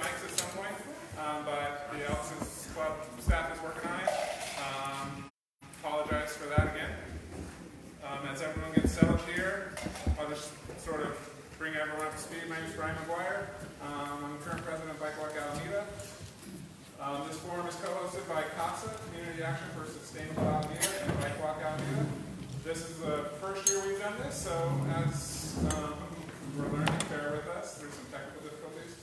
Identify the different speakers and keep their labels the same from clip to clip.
Speaker 1: mics at some point, but the Elks Club staff is working on it. Apologize for that again. As everyone gets settled here, I'll just sort of bring everyone up to speed. My name is Brian McGuire. I'm the current president of BWA Alameda. This forum is co-hosted by CASA, Community Action for Sustainable Alameda, and BWA Alameda. This is the first year we've done this, so as we're learning, bear with us through some technical difficulties.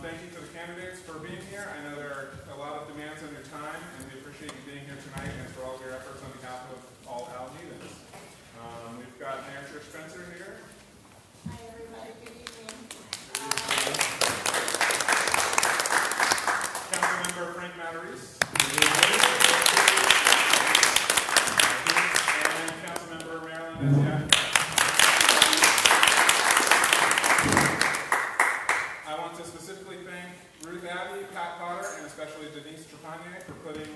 Speaker 1: Thank you to the candidates for being here. I know there are a lot of demands on your time, and we appreciate you being here tonight and for all of your efforts on behalf of all Alamedans. We've got Mayor Spencer here.
Speaker 2: Hi, everybody. Good evening.
Speaker 1: Councilmember Frank Matarese. And Councilmember Mayoral. I want to specifically thank Ruth Abbey, Pat Potter, and especially Denise Trepanier for putting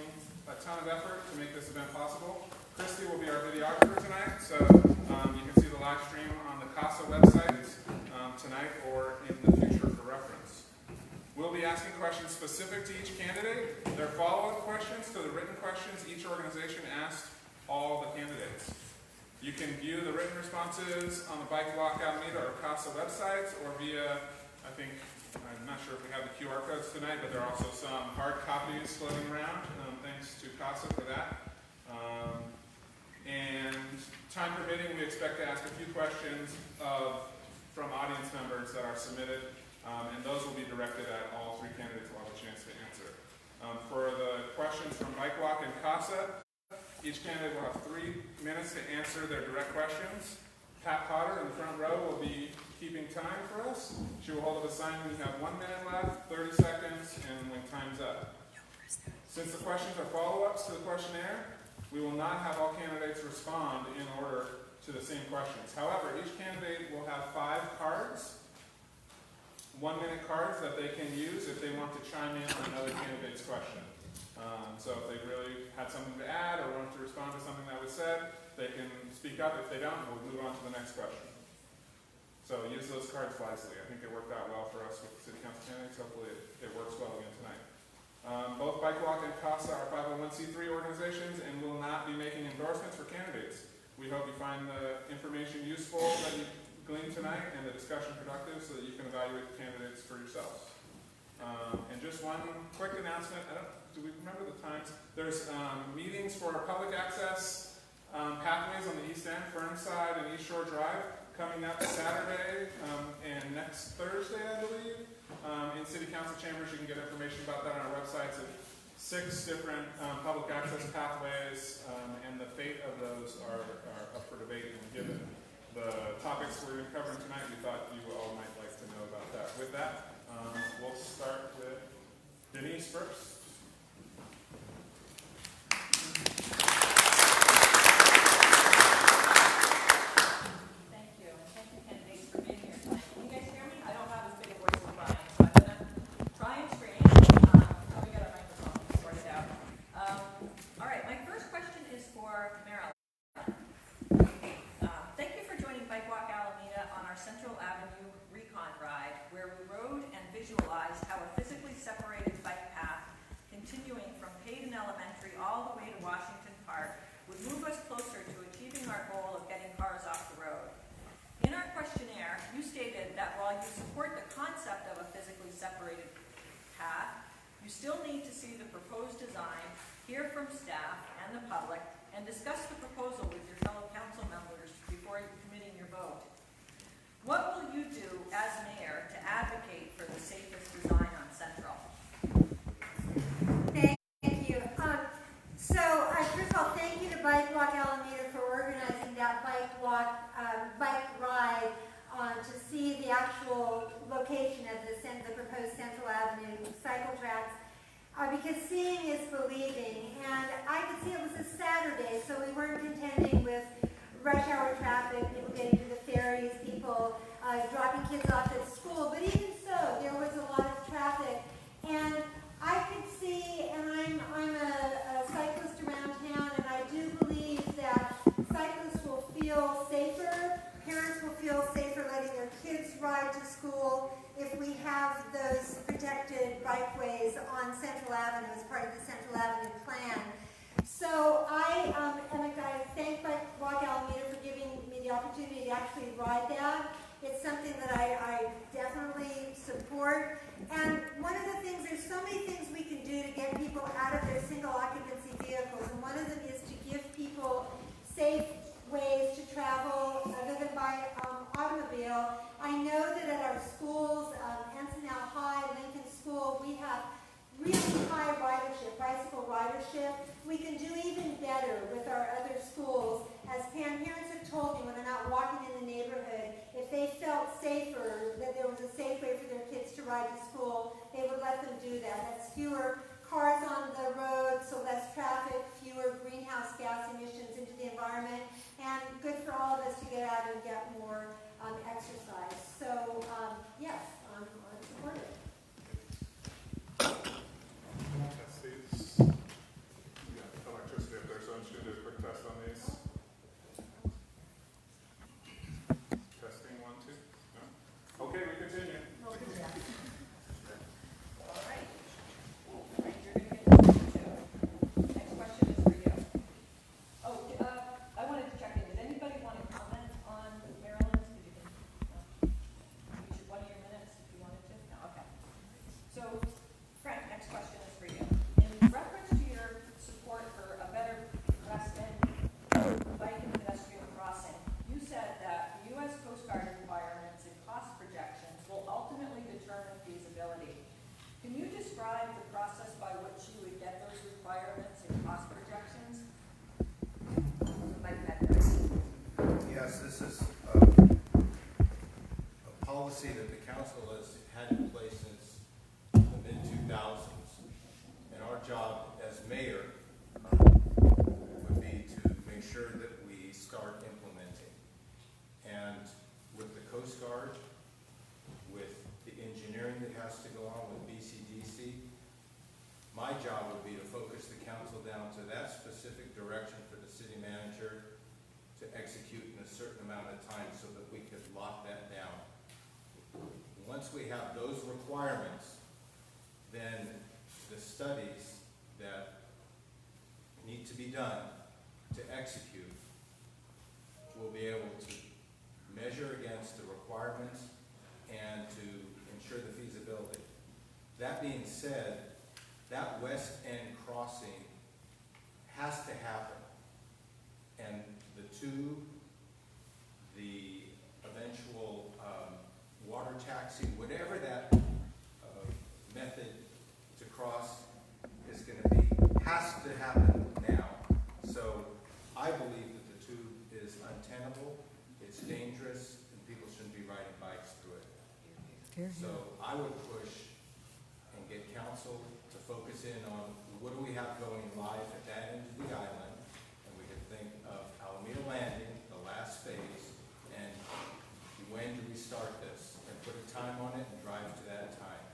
Speaker 1: a ton of effort to make this event possible. Christy will be our videographer tonight, so you can see the live stream on the CASA website tonight or in the future for reference. We'll be asking questions specific to each candidate. They're follow-up questions to the written questions each organization asked all the candidates. You can view the written responses on the Bike Walk Alameda or CASA websites or via, I'm not sure if we have the QR codes tonight, but there are also some hard copies floating around. Thanks to CASA for that. And time permitting, we expect to ask a few questions from audience members that are submitted, and those will be directed at all three candidates who will have a chance to answer. For the questions from Bike Walk and CASA, each candidate will have 3 minutes to answer their direct questions. Pat Potter in the front row will be keeping time for us. She will hold up a sign when you have 1 minute left, 30 seconds, and when time's up. Since the questions are follow-ups to the questionnaire, we will not have all candidates respond in order to the same questions. However, each candidate will have 5 cards, 1-minute cards that they can use if they want to chime in on another candidate's question. So if they really had something to add or wanted to respond to something that was said, they can speak up. If they don't, we'll move on to the next question. So use those cards wisely. I think it worked out well for us with the city council candidates. Hopefully it works well again tonight. Both Bike Walk and CASA are 501c3 organizations and will not be making endorsements for candidates. We hope you find the information useful that you gleaned tonight and the discussion productive so that you can evaluate the candidates for yourselves. And just one quick announcement. Do we remember the times? There's meetings for public access pathways on the East End, Fernside, and East Shore Drive coming up Saturday and next Thursday, I believe. In City Council chambers, you can get information about that on our websites of 6 different public access pathways, and the fate of those are up for debate. And given the topics we're covering tonight, we thought you all might like to know about that. With that, we'll start with Denise first.
Speaker 2: Because seeing is believing, and I could see it was a Saturday, so we weren't contending with rush hour traffic, people getting to the ferries, people dropping kids off at school, but even so, there was a lot of traffic, and I could see, and I'm a cyclist around town, and I do believe that cyclists will feel safer, parents will feel safer letting their kids ride to school if we have those protective bikeways on Central Avenue as part of the Central Avenue plan. So I thank Walk Alameda for giving me the opportunity to actually ride that. It's something that I definitely support. And one of the things, there's so many things we can do to get people out of their single occupancy vehicles, and one of them is to give people safe ways to travel other than by automobile. I know that at our schools, Encinal High, Lincoln School, we have really high ridership, bicycle ridership. We can do even better with our other schools. As parents have told me when they're not walking in the neighborhood, if they felt safer, that there was a safe way for their kids to ride to school, they would let them do that. That's fewer cars on the road, so less traffic, fewer greenhouse gas emissions into the environment, and good for all of us to get out and get more exercise. So, yes, I'm supportive.
Speaker 1: Test these. We got electricity up there, so I'm just going to do a quick test on these. Testing 1, 2. No? Okay, we continue.
Speaker 3: All right. All right, you're going to get this one too. Next question is for you. Oh, I wanted to check in. Does anybody want to comment on Maryland's? Use one of your minutes if you wanted to. No, okay. So, Frank, next question is for you. In reference to your support for a better West End bike and pedestrian crossing, you said that the U.S. Coast Guard requirements and cost projections will ultimately determine feasibility. Can you describe the process by which you would get those requirements and cost projections?
Speaker 4: Yes, this is a policy that the council has had in place since the mid-2000s. And our job as mayor would be to make sure that we start implementing. And with the Coast Guard, with the engineering that has to go on with BCDC, my job would be to focus the council down to that specific direction for the city manager to execute in a certain amount of time so that we could lock that down. Once we have those requirements, then the studies that need to be done to execute will be able to measure against the requirements and to ensure the feasibility. That being said, that West End crossing has to happen. And the eventual water taxi, whatever that method to cross is going to be, has to happen now. So I believe that the tube is untenable, it's dangerous, and people shouldn't be riding bikes through it. So I would push and get council to focus in on what do we have going live at that end of the island, and we can think of Alameda Landing, the last phase, and when do we start this, and put a time on it and drive to that time.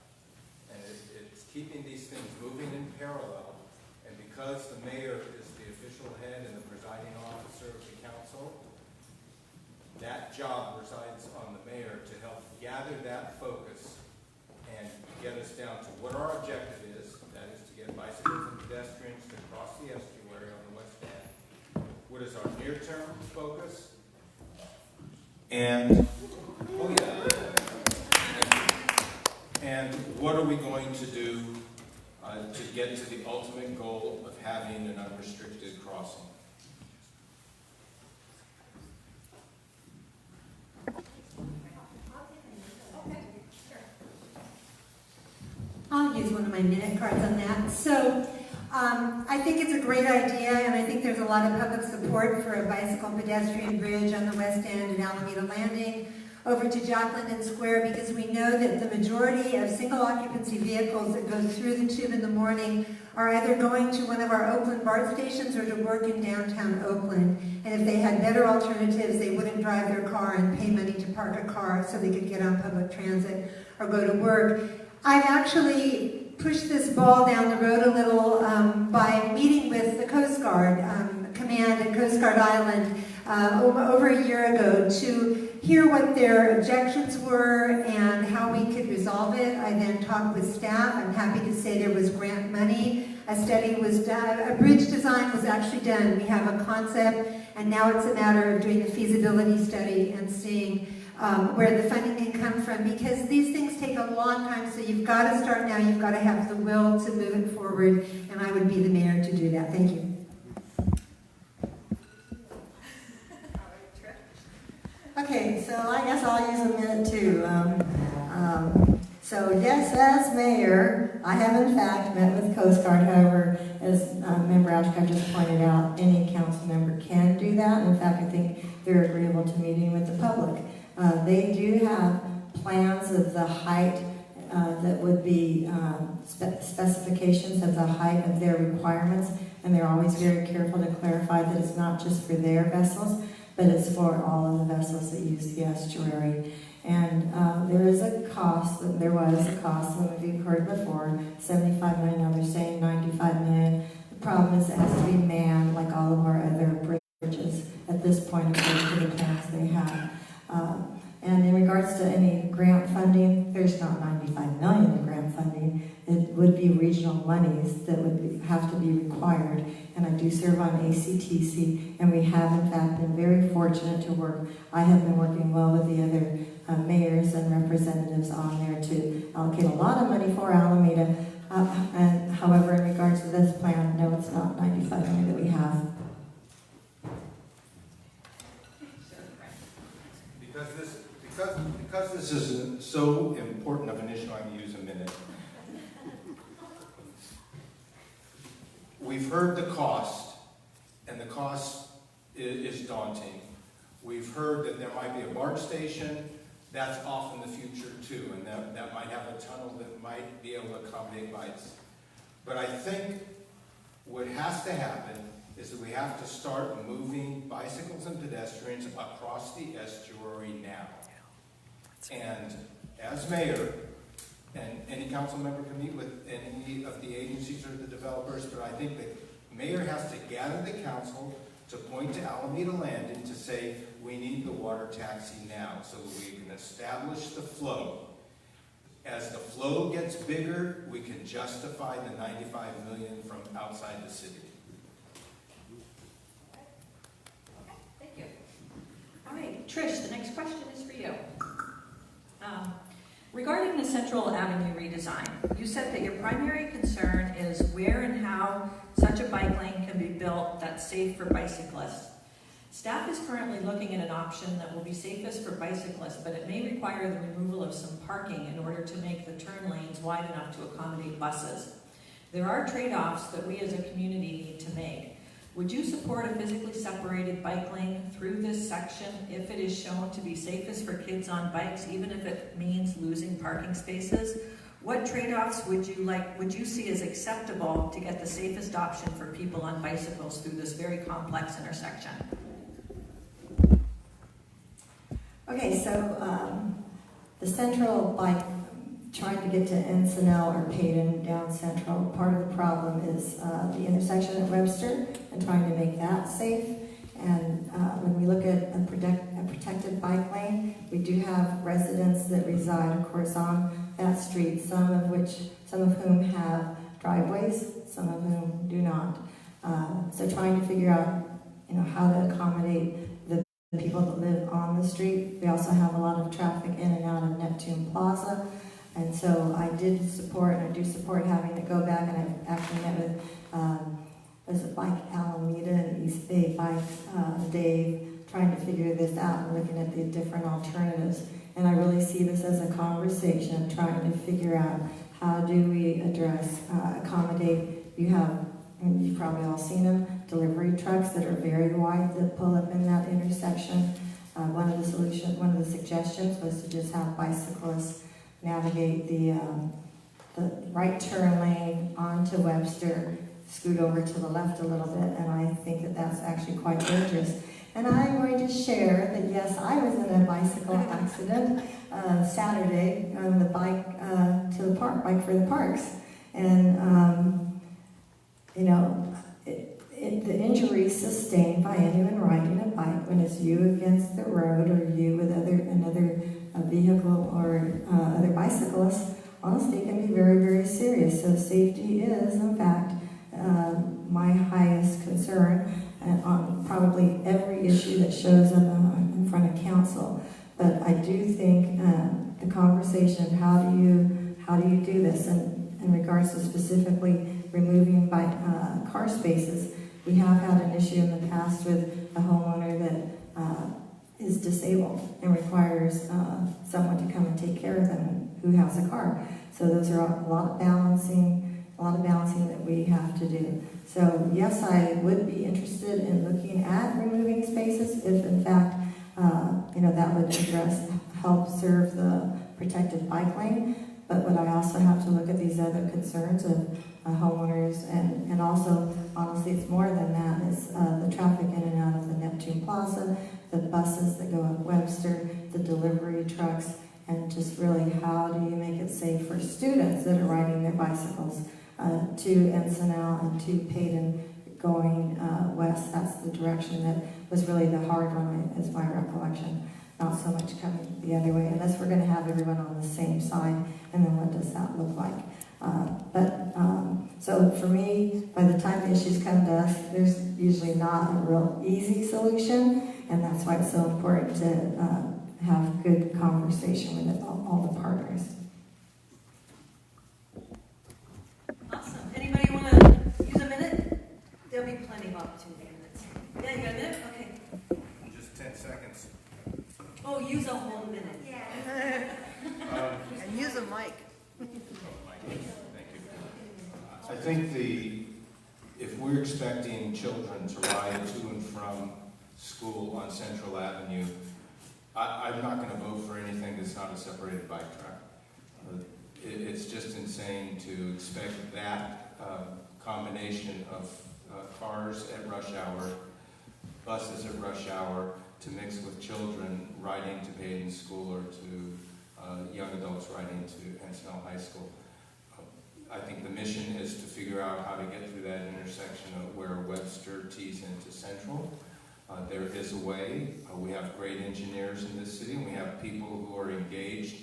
Speaker 4: And it's keeping these things moving in parallel, and because the mayor is the official head and the presiding officer of the council, that job resides on the mayor to help gather that focus and get us down to what our objective is, that is to get bicycles and pedestrians to cross the estuary on the west end. What is our near-term focus? And, oh yeah. And what are we going to do to get to the ultimate goal of having an unrestricted crossing?
Speaker 2: I'll use one of my minute cards on that. So I think it's a great idea, and I think there's a lot of public support for a bicycle pedestrian bridge on the west end at Alameda Landing over to Jack London Square, because we know that the majority of single occupancy vehicles that go through the tube in the morning are either going to one of our Oakland BART stations or to work in downtown Oakland. And if they had better alternatives, they wouldn't drive their car and pay money to park a car so they could get on public transit or go to work. I've actually pushed this ball down the road a little by meeting with the Coast Guard Command at Coast Guard Island over a year ago to hear what their objections were and how we could resolve it. I then talked with staff. I'm happy to say there was grant money. A study was done, a bridge design was actually done. We have a concept, and now it's a matter of doing the feasibility study and seeing where the funding can come from, because these things take a long time, so you've got to start now, you've got to have the will to move it forward, and I would be the mayor to do that. Thank you.
Speaker 5: Okay, so I guess I'll use a minute too. So yes, as mayor, I have in fact met with Coast Guard. However, as Member Ashcraft just pointed out, any council member can do that. In fact, I think they're agreeable to meeting with the public. They do have plans of the height that would be specifications of the height of their requirements, and they're always very careful to clarify that it's not just for their vessels, but it's for all of the vessels that use the estuary. And there is a cost, there was a cost, some of you heard before, $75 million, now they're saying $95 million. The problem is it has to be manned like all of our other bridges at this point according to the plans they have. And in regards to any grant funding, there's not $95 million in grant funding. It would be regional monies that would have to be required. And I do serve on ACTC, and we have in fact been very fortunate to work. I have been working well with the other mayors and representatives on there to allocate a lot of money for Alameda. And however, in regards to this plan, no, it's not $95 million that we have.
Speaker 4: Because this is so important of an issue, I'm going to use a minute. We've heard the cost, and the cost is daunting. We've heard that there might be a barge station. That's off in the future too, and that might have a tunnel that might be able to accommodate bikes. But I think what has to happen is that we have to start moving bicycles and pedestrians across the estuary now. And as mayor, and any council member can meet with any of the agencies or the developers, but I think the mayor has to gather the council to point to Alameda Landing to say, we need the water taxi now so that we can establish the flow. As the flow gets bigger, we can justify the $95 million from outside the city.
Speaker 3: Thank you. All right, Trish, the next question is for you. Regarding the Central Avenue redesign, you said that your primary concern is where and how such a bike lane can be built that's safe for bicyclists. Staff is currently looking at an option that will be safest for bicyclists, but it may require the removal of some parking in order to make the turn lanes wide enough to accommodate buses. There are trade-offs that we as a community need to make. Would you support a physically separated bike lane through this section if it is shown to be safest for kids on bikes, even if it means losing parking spaces? What trade-offs would you see as acceptable to get the safest option for people on bicycles through this very complex intersection?
Speaker 5: Okay, so the Central bike, trying to get to Encinal or Payton down Central, part of the problem is the intersection at Webster and trying to make that safe. And when we look at a protected bike lane, we do have residents that reside, of course, on that street, some of whom have driveways, some of whom do not. So trying to figure out, how to accommodate the people that live on the street. We also have a lot of traffic in and out of Neptune Plaza. And so I did support, and I do support having it go back, and I've actually met with, was it Bike Alameda and East Bay Bikes, Dave, trying to figure this out and looking at the different alternatives. And I really see this as a conversation, trying to figure out how do we address, accommodate, you have, and you've probably all seen them, delivery trucks that are very wide that pull up in that intersection. One of the suggestions was to just have bicyclists navigate the right turn lane onto Webster, scoot over to the left a little bit, and I think that that's actually quite dangerous. And I'm going to share that yes, I was in a bicycle accident Saturday on the bike to the park, bike for the parks, and the injury sustained by anyone riding a bike, when it's you against the road or you with another vehicle or other bicyclists, honestly, can be very, very serious. So safety is, in fact, my highest concern on probably every issue that shows up in front of council. But I do think the conversation of how do you do this, and in regards to specifically removing car spaces, we have had an issue in the past with a homeowner that is disabled and requires someone to come and take care of them who has a car. So those are a lot of balancing that we have to do. So yes, I would be interested in looking at removing spaces if in fact that would help serve the protected bike lane. But what I also have to look at these other concerns of homeowners, and also, honestly, it's more than that, is the traffic in and out of the Neptune Plaza, the buses that go up Webster, the delivery trucks, and just really how do you make it safe for students that are riding their bicycles to Encinal and to Payton going west. That's the direction that was really the hard one, is my recollection. Not so much coming the other way, unless we're going to have everyone on the same side, and then what does that look like? So for me, by the time the issues come to us, there's usually not a real easy solution, and that's why it's so important to have good conversation with all the partners.
Speaker 3: Awesome. Anybody want to use a minute? There'll be plenty of opportunity in minutes. Yeah, you got a minute? Okay.
Speaker 4: Just 10 seconds.
Speaker 3: Oh, use a whole minute.
Speaker 2: Yeah.
Speaker 6: And use a mic.
Speaker 4: Thank you. I think if we're expecting children to ride to and from school on Central Avenue, I'm not going to vote for anything that's not a separated bike track. It's just insane to expect that combination of cars at rush hour, buses at rush hour, to mix with children riding to Payton School or to young adults riding to Encinal High School. I think the mission is to figure out how to get through that intersection of where Webster tees into Central. There is a way. We have great engineers in this city, and we have people who are engaged.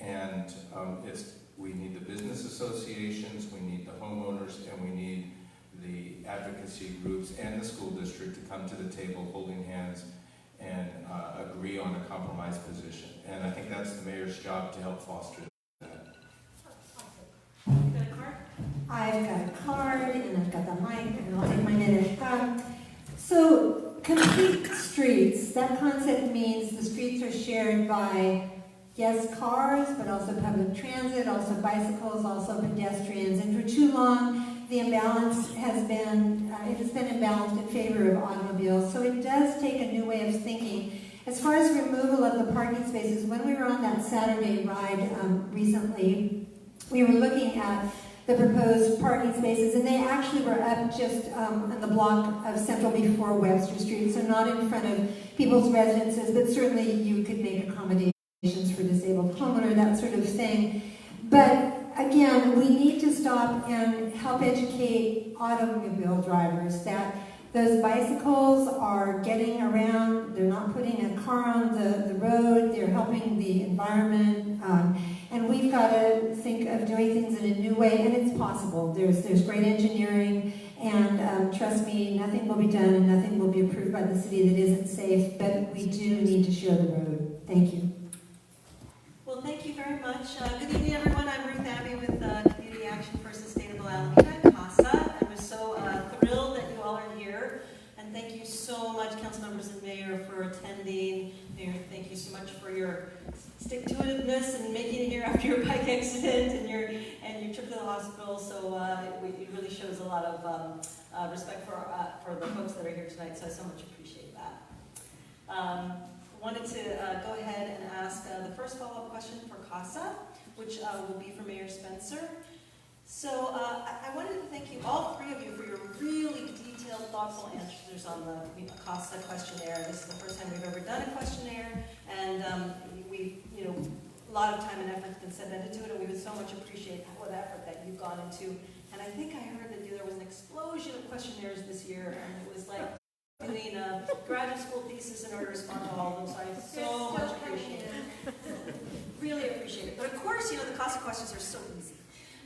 Speaker 4: And we need the business associations, we need the homeowners, and we need the advocacy groups and the school district to come to the table holding hands and agree on a compromise position. And I think that's the mayor's job to help foster that.
Speaker 3: You got a card?
Speaker 2: I've got a card and I've got the mic, and I'll take my minute. So, complete streets, that concept means the streets are shared by, yes, cars, but also public transit, also bicycles, also pedestrians. And for too long, the imbalance has been imbalanced in favor of automobiles. So it does take a new way of thinking. As far as removal of the parking spaces, when we were on that Saturday ride recently, we were looking at the proposed parking spaces, and they actually were up just on the block of Central before Webster Street, so not in front of people's residences, but certainly you could make accommodations for disabled homeowner, that sort of thing. But again, we need to stop and help educate automobile drivers that those bicycles are getting around, they're not putting a car on the road, they're helping the environment, and we've got to think of doing things in a new way, and it's possible. There's great engineering, and trust me, nothing will be done and nothing will be approved by the city that isn't safe, but we do need to show the road. Thank you.
Speaker 3: Well, thank you very much. Good evening, everyone. I'm Ruth Abbey with Community Action for Sustainable Alameda, CASA. I'm so thrilled that you all are here. And thank you so much, council members and mayor, for attending. Mayor, thank you so much for your stick-to-itiveness and making it here after your bike accident and your trip to the hospital. So it really shows a lot of respect for the folks that are here tonight. So I so much appreciate that. Wanted to go ahead and ask the first follow-up question for CASA, which will be for Mayor Spencer. So I wanted to thank you, all three of you, for your really detailed, thoughtful answers on the CASA questionnaire. This is the first time we've ever done a questionnaire, and a lot of time and effort has been spent into it, and we would so much appreciate what effort that you've gone into
Speaker 7: And I think I heard that there was an explosion of questionnaires this year, and it was like doing a graduate school thesis in order to respond to all of them, so I so much appreciate it. Really appreciate it. But of course, the CASA questions are so easy.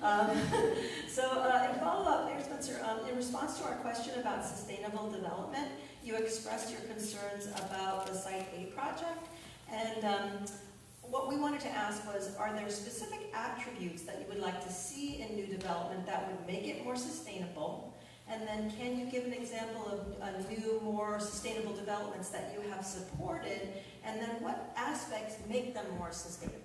Speaker 7: In follow-up, Mayor Spencer, in response to our question about sustainable development, you expressed your concerns about the Site A project, and what we wanted to ask was, are there specific attributes that you would like to see in new development that would make it more sustainable? And then can you give an example of new, more sustainable developments that you have supported? And then what aspects make them more sustainable?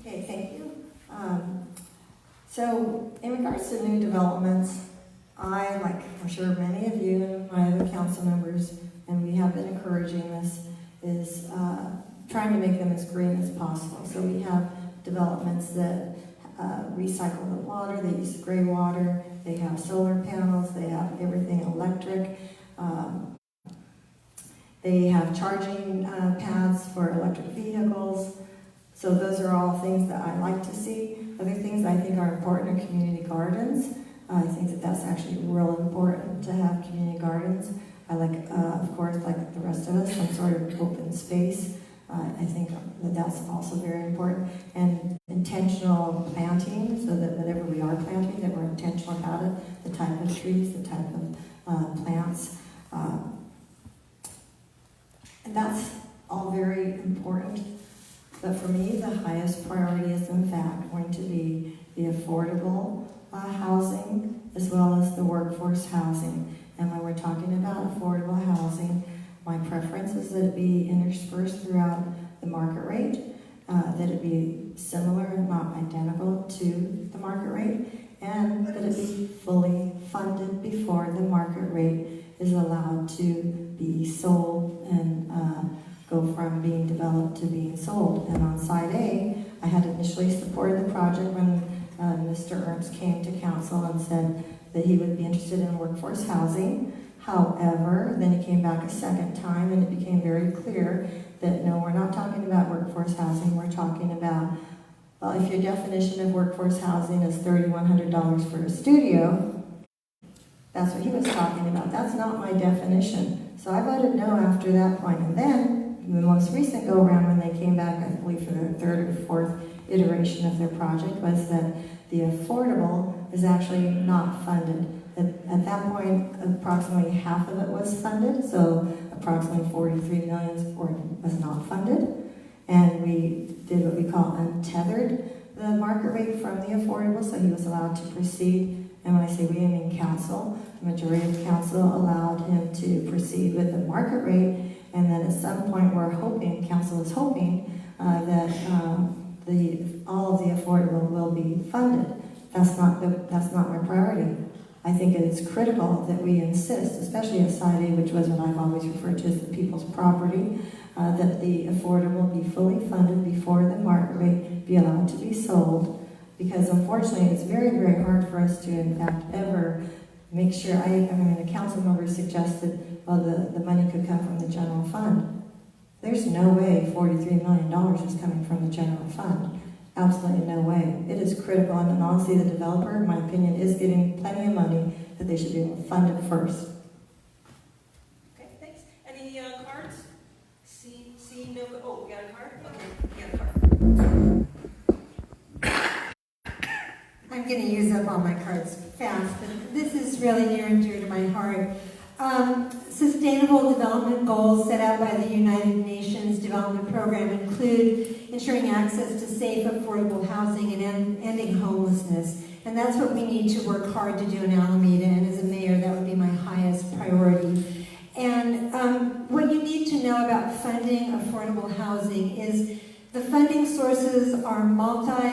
Speaker 5: Okay, thank you. So in regards to new developments, I, like I'm sure many of you and my other council members, and we have been encouraging this, is trying to make them as green as possible. So we have developments that recycle the water, they use gray water, they have solar panels, they have everything electric. They have charging pads for electric vehicles. So those are all things that I like to see. Other things I think are important are community gardens. I think that that's actually real important to have community gardens. I like, of course, like the rest of us, some sort of open space. I think that that's also very important. And intentional planting, so that whatever we are planting, that we're intentional about it, the type of trees, the type of plants. And that's all very important. But for me, the highest priority is in fact going to be the affordable housing as well as the workforce housing. And when we're talking about affordable housing, my preference is that it be interspersed throughout the market rate, that it be similar and not identical to the market rate, and that it be fully funded before the market rate is allowed to be sold and go from being developed to being sold. And on side A, I had initially supported the project when Mr. Ernst came to council and said that he would be interested in workforce housing. However, then he came back a second time and it became very clear that no, we're not talking about workforce housing, we're talking about, well, if your definition of workforce housing is $3,100 for a studio, that's what he was talking about. That's not my definition. So I voted no after that point. And then, the most recent go-around when they came back, I believe for the third or fourth iteration of their project, was that the affordable is actually not funded. At that point, approximately half of it was funded, so approximately 43 million was not funded. And we did what we call untethered the market rate from the affordable, so he was allowed to proceed. And when I say we, I mean council. The majority of council allowed him to proceed with the market rate. And then at some point, we're hoping, council is hoping, that all of the affordable will be funded. That's not my priority. I think it is critical that we insist, especially at Side A, which was what I've always referred to as the people's property, that the affordable be fully funded before the market rate be allowed to be sold. Because unfortunately, it's very, very hard for us to, in fact, ever make sure. I mean, a council member suggested, well, the money could come from the general fund. There's no way $43 million is coming from the general fund. Absolutely no way. It is critical, and honestly, the developer, in my opinion, is getting plenty of money that they should be able to fund it first.
Speaker 7: Okay, thanks. Any cards? See, no, oh, we got a card? Okay, we got a card.
Speaker 2: I'm going to use up all my cards fast, but this is really near and dear to my heart. Sustainable development goals set out by the United Nations Development Program include ensuring access to safe, affordable housing and ending homelessness. And that's what we need to work hard to do in Alameda, and as a mayor, that would be my highest priority. And what you need to know about funding affordable housing is the funding sources are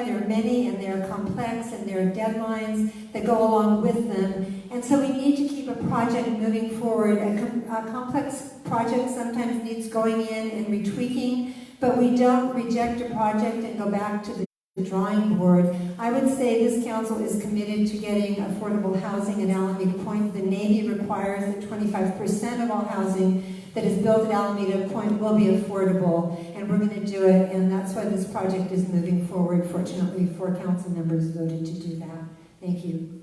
Speaker 2: they're many, and they're complex, and there are deadlines that go along with them. And so we need to keep a project moving forward. A complex project sometimes needs going in and retweaking, but we don't reject a project and go back to the drawing board. I would say this council is committed to getting affordable housing in Alameda Point. The Navy requires that 25% of all housing that is built at Alameda Point will be affordable, and we're going to do it, and that's why this project is moving forward. Fortunately, 4 council members voted to do that. Thank you.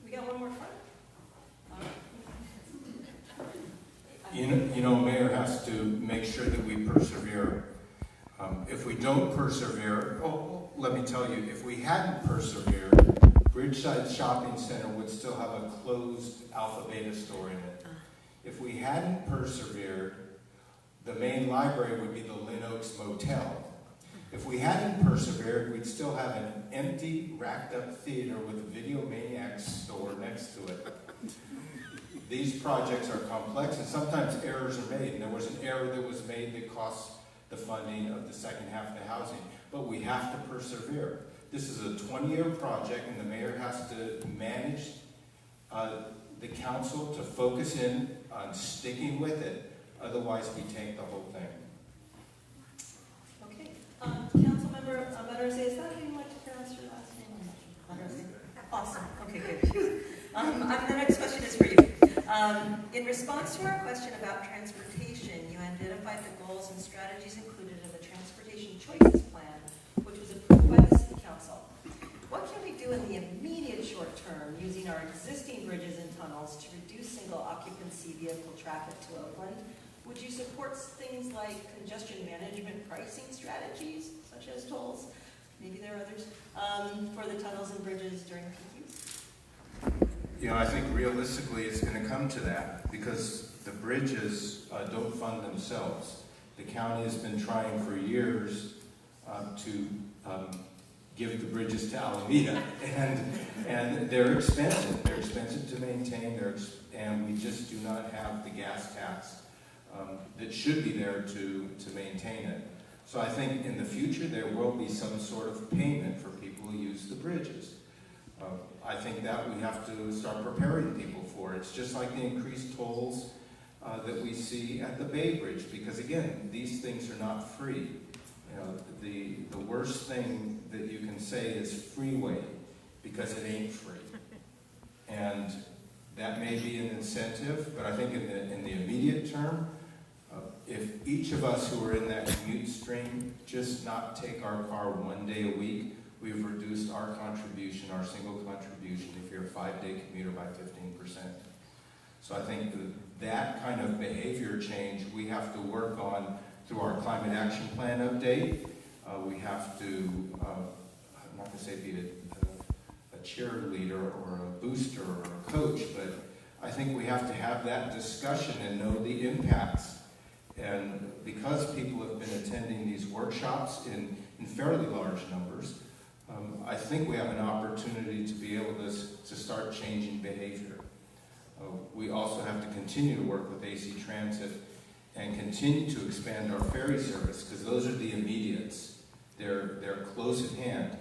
Speaker 7: We got one more front.
Speaker 4: You know, Mayor has to make sure that we persevere. If we don't persevere, let me tell you, if we hadn't persevered, Bridgeside Shopping Center would still have a closed Alameda store in it. If we hadn't persevered, the main library would be the Lynn Oaks Motel. If we hadn't persevered, we'd still have an empty, racked-up theater with a Video Maniacs store next to it. These projects are complex, and sometimes errors are made. And there was an error that was made that cost the funding of the second half of the housing. But we have to persevere. This is a 20-year project, and the mayor has to manage the council to focus in on sticking with it. Otherwise, we tank the whole thing.
Speaker 7: Okay. Councilmember Mayoral, is that how you like to pronounce your last name? Mayoral. Awesome. Okay, good. The next question is for you. In response to our question about transportation, you identified the goals and strategies included in the Transportation Choices Plan, which was approved by the City Council. What can we do in the immediate short term using our existing bridges and tunnels to reduce single occupancy vehicle traffic to Oakland? Would you support things like congestion management pricing strategies, such as tolls? Maybe there are others, for the tunnels and bridges during peak use?
Speaker 4: You know, I think realistically it's going to come to that because the bridges don't fund themselves. The county has been trying for years to give the bridges to Alameda, and they're expensive. They're expensive to maintain, and we just do not have the gas tax that should be there to maintain it. So I think in the future there will be some sort of payment for people who use the bridges. I think that we have to start preparing people for it. It's just like the increased tolls that we see at the Bay Bridge, because again, these things are not free. You know, the worst thing that you can say is freeway, because it ain't free. And that may be an incentive, but I think in the immediate term, if each of us who are in that commute stream just not take our car one day a week, we've reduced our contribution, our single contribution, if you're a 5-day commuter, by 15%. So I think that kind of behavior change we have to work on through our climate action plan update. We have to, I'm not going to say be a cheerleader or a booster or a coach, but I think we have to have that discussion and know the impacts. And because people have been attending these workshops in fairly large numbers, I think we have an opportunity to be able to start changing behavior. We also have to continue to work with AC Transit and continue to expand our ferry service, because those are the immediates. They're close at hand.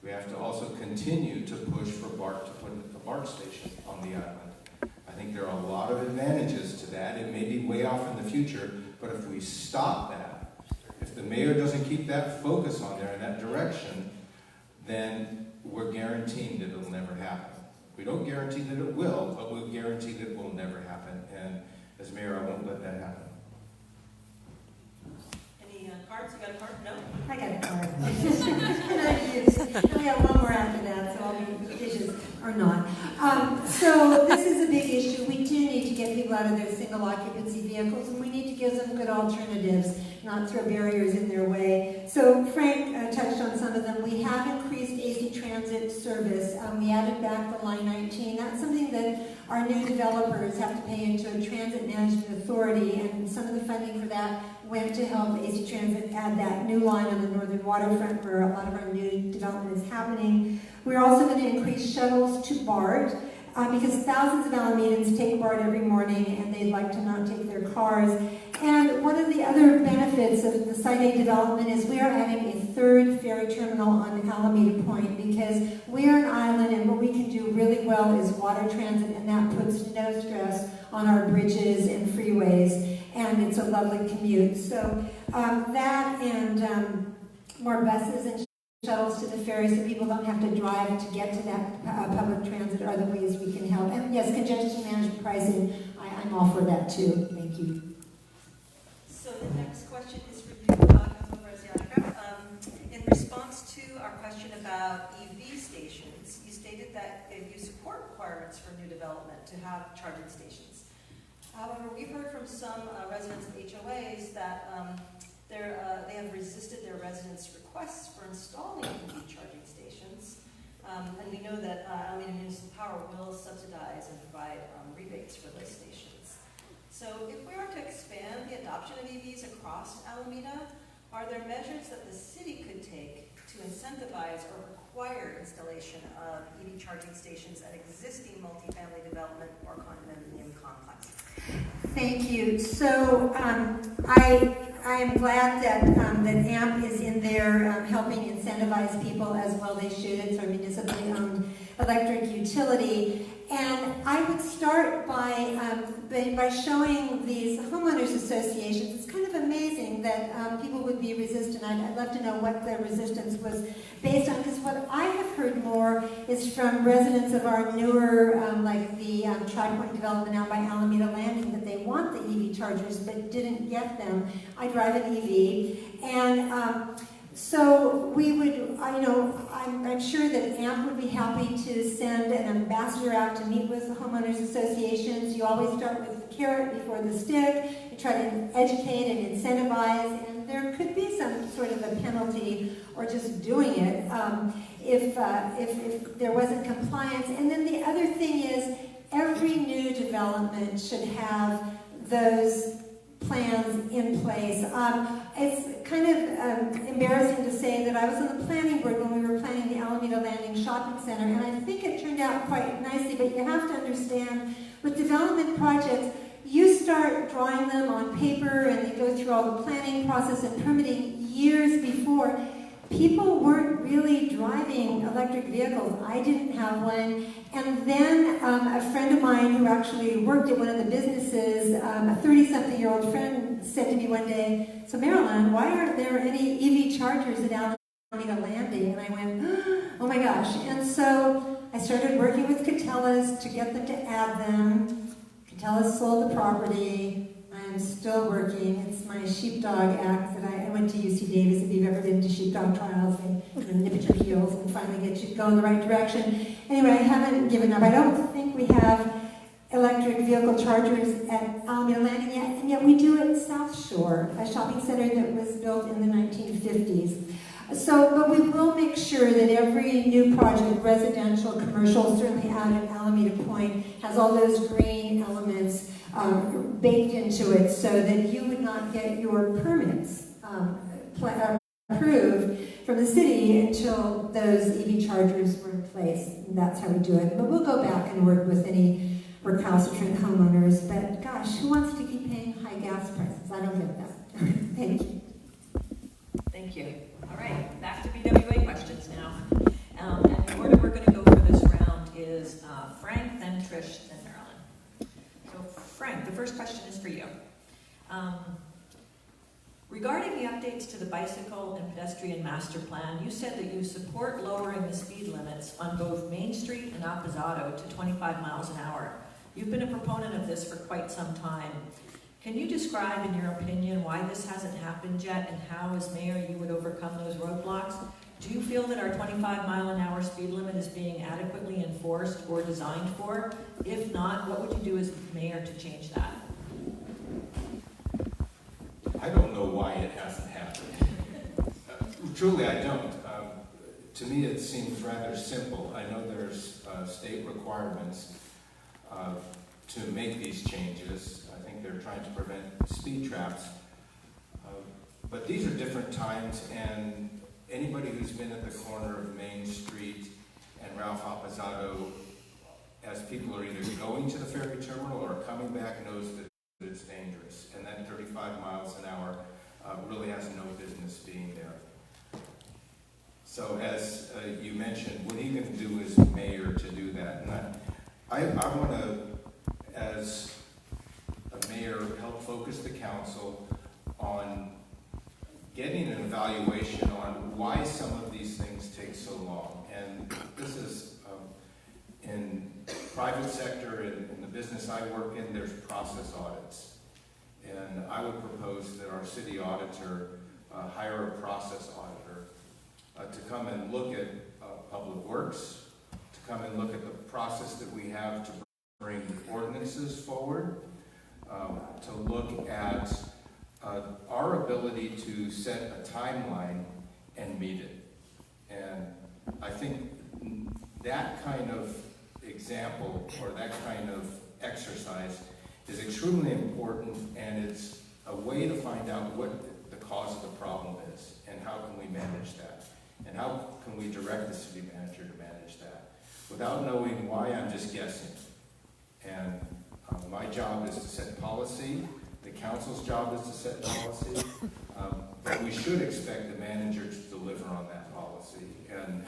Speaker 4: We have to also continue to push for BART to put a BART station on the island. I think there are a lot of advantages to that. It may be way off in the future, but if we stop that, if the mayor doesn't keep that focus on there in that direction, then we're guaranteeing that it'll never happen. We don't guarantee that it will, but we'll guarantee that it will never happen. And as mayor, I won't let that happen.
Speaker 7: Any cards? You got a card? No?
Speaker 2: I got a card. We have one more after that, so I'll be dishes or not. So this is a big issue. We do need to get people out of their single occupancy vehicles, and we need to give them good alternatives, not throw barriers in their way. So Frank touched on some of them. We have increased AC Transit service. We added back the Line 19. That's something that our new developers have to pay into a transit management authority, and some of the funding for that went to help AC Transit add that new line on the northern waterfront where a lot of our new development is happening. We're also going to increase shuttles to BART because thousands of Alamedans take BART every morning and they'd like to not take their cars. And one of the other benefits of the Site A development is we are adding a third ferry terminal on Alameda Point, because we are an island and what we can do really well is water transit, and that puts no stress on our bridges and freeways, and it's a lovely commute. So that and more buses and shuttles to the ferry so people don't have to drive to get to that public transit are the ways we can help. And yes, congestion management pricing, I'm all for that too. Thank you.
Speaker 7: about EV stations, you stated that you support requirements for new development to have charging stations. However, we've heard from some residents of HOAs that they have resisted their residents' requests for installing EV charging stations. And we know that Alameda Municipal Power will subsidize and provide rebates for those stations. So if we are to expand the adoption of EVs across Alameda, are there measures that the city could take to incentivize or require installation of EV charging stations at existing multifamily development or condominium complexes?
Speaker 2: Thank you. So I am glad that AMP is in there helping incentivize people as well. They should. It's our municipally owned electric utility. And I would start by showing these homeowners associations. It's kind of amazing that people would be resistant. I'd love to know what the resistance was based on, because what I have heard more is from residents of our newer, like the Tri-Point development out by Alameda Landing, that they want the EV chargers but didn't get them. I drive an EV, and so we would, I'm sure that AMP would be happy to send an ambassador out to meet with the homeowners associations. You always start with the carrot before the stick. You try to educate and incentivize, and there could be some sort of a penalty or just doing it if there wasn't compliance. And then the other thing is every new development should have those plans in place. It's kind of embarrassing to say that I was on the planning board when we were planning the Alameda Landing Shopping Center, and I think it turned out quite nicely, but you have to understand, with development projects, you start drawing them on paper and they go through all the planning process and permitting years before. People weren't really driving electric vehicles. I didn't have one. And then a friend of mine who actually worked at one of the businesses, a 30-something-year-old friend, said to me one day, "So Marilyn, why aren't there any EV chargers at Alameda Landing?" And I went, "Oh my gosh." And so I started working with Catellas to get them to add them. Catellas sold the property. I'm still working. It's my sheepdog act that I went to UC Davis. If you've ever been to sheepdog trials, they nip at your heels and finally get you to go in the right direction. Anyway, I haven't given up. I don't think we have electric vehicle chargers at Alameda Landing yet, and yet we do at South Shore, a shopping center that was built in the 1950s. So, but we will make sure that every new project, residential, commercial, certainly out at Alameda Point, has all those green elements baked into it so that you would not get your permits approved from the city until those EV chargers were in place. And that's how we do it. But we'll go back and work with any recalcitrant homeowners. But gosh, who wants to keep paying high gas prices? I don't get that. Thank you.
Speaker 3: Thank you. All right, back to BWA questions now. And the order we're going to go for this round is Frank, then Trish, then Marilyn. So Frank, the first question is for you. Regarding the updates to the bicycle and pedestrian master plan, you said that you support lowering the speed limits on both Main Street and Apposado to 25 miles an hour. You've been a proponent of this for quite some time. Can you describe, in your opinion, why this hasn't happened yet and how, as mayor, you would overcome those roadblocks? Do you feel that our 25-mile-an-hour speed limit is being adequately enforced or designed for? If not, what would you do as mayor to change that?
Speaker 4: I don't know why it hasn't happened. Truly, I don't. To me, it seems rather simple. I know there's state requirements to make these changes. I think they're trying to prevent speed traps. But these are different times, and anybody who's been at the corner of Main Street and Ralph Apposado, as people are either going to the ferry terminal or coming back, knows that it's dangerous. And that 35 miles an hour really has no business being there. So as you mentioned, what are you going to do as mayor to do that? And I want to, as a mayor, help focus the council on getting an evaluation on why some of these things take so long. And this is in private sector, in the business I work in, there's process audits. And I would propose that our city auditor hire a process auditor to come and look at Public Works to come and look at the process that we have to bring ordinances forward, to look at our ability to set a timeline and meet it. And I think that kind of example or that kind of exercise is extremely important, and it's a way to find out what the cause of the problem is and how can we manage that, and how can we direct the city manager to manage that. Without knowing why, I'm just guessing. And my job is to set policy. The council's job is to set policy. But we should expect the manager to deliver on that policy. And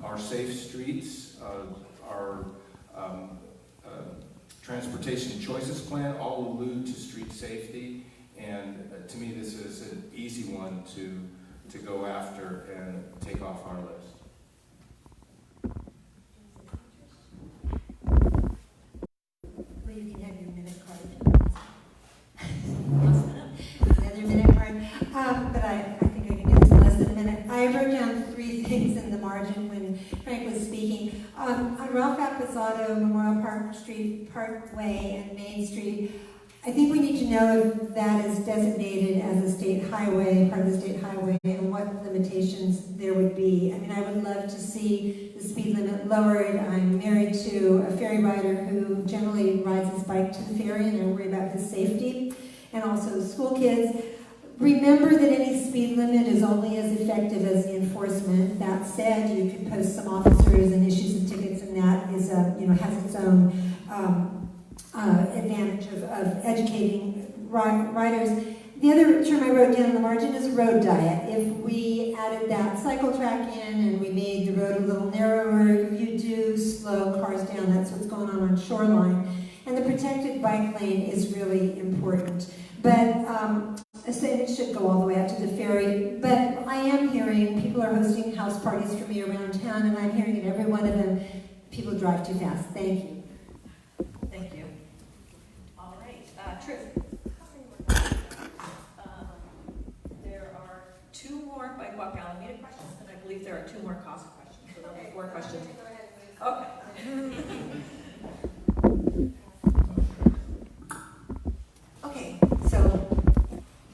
Speaker 4: our safe streets, our transportation choices plan all allude to street safety. And to me, this is an easy one to go after and take off our list.
Speaker 2: Well, you can have your minute card. Another minute card. But I think I can do this in less than a minute. I wrote down 3 things in the margin when Frank was speaking. On Ralph Appisato, Memorial Park Street, Parkway, and Main Street, I think we need to know if that is designated as a state highway, part of the state highway, and what limitations there would be. I mean, I would love to see the speed limit lowered. I'm married to a ferry rider who generally rides his bike to the ferry, and I worry about his safety, and also school kids. Remember that any speed limit is only as effective as the enforcement. That said, you can post some officers and issue some tickets, and that is, has its own advantage of educating riders. The other term I wrote down in the margin is road diet. If we added that cycle track in and we made the road a little narrower, you do slow cars down. That's what's going on Shoreline. And the protected bike lane is really important. But I said it should go all the way out to the ferry. But I am hearing people are hosting house parties for me around town, and I'm hearing at every one of them, people drive too fast. Thank you.
Speaker 3: Thank you. All right, Truth. There are 2 more Bike Walk Alameda questions, and I believe there are 2 more CASA questions. So there'll be 4 questions. Okay.
Speaker 5: Okay, so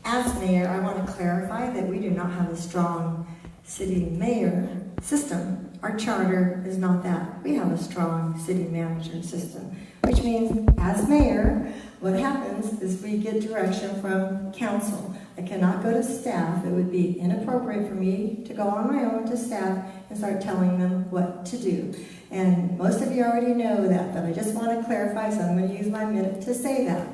Speaker 5: as mayor, I want to clarify that we do not have a strong city mayor system. Our charter is not that. We have a strong city manager system, which means as mayor, what happens is we get direction from council. I cannot go to staff. It would be inappropriate for me to go on my own to staff and start telling them what to do. And most of you already know that, but I just want to clarify, so I'm going to use my minute to say that.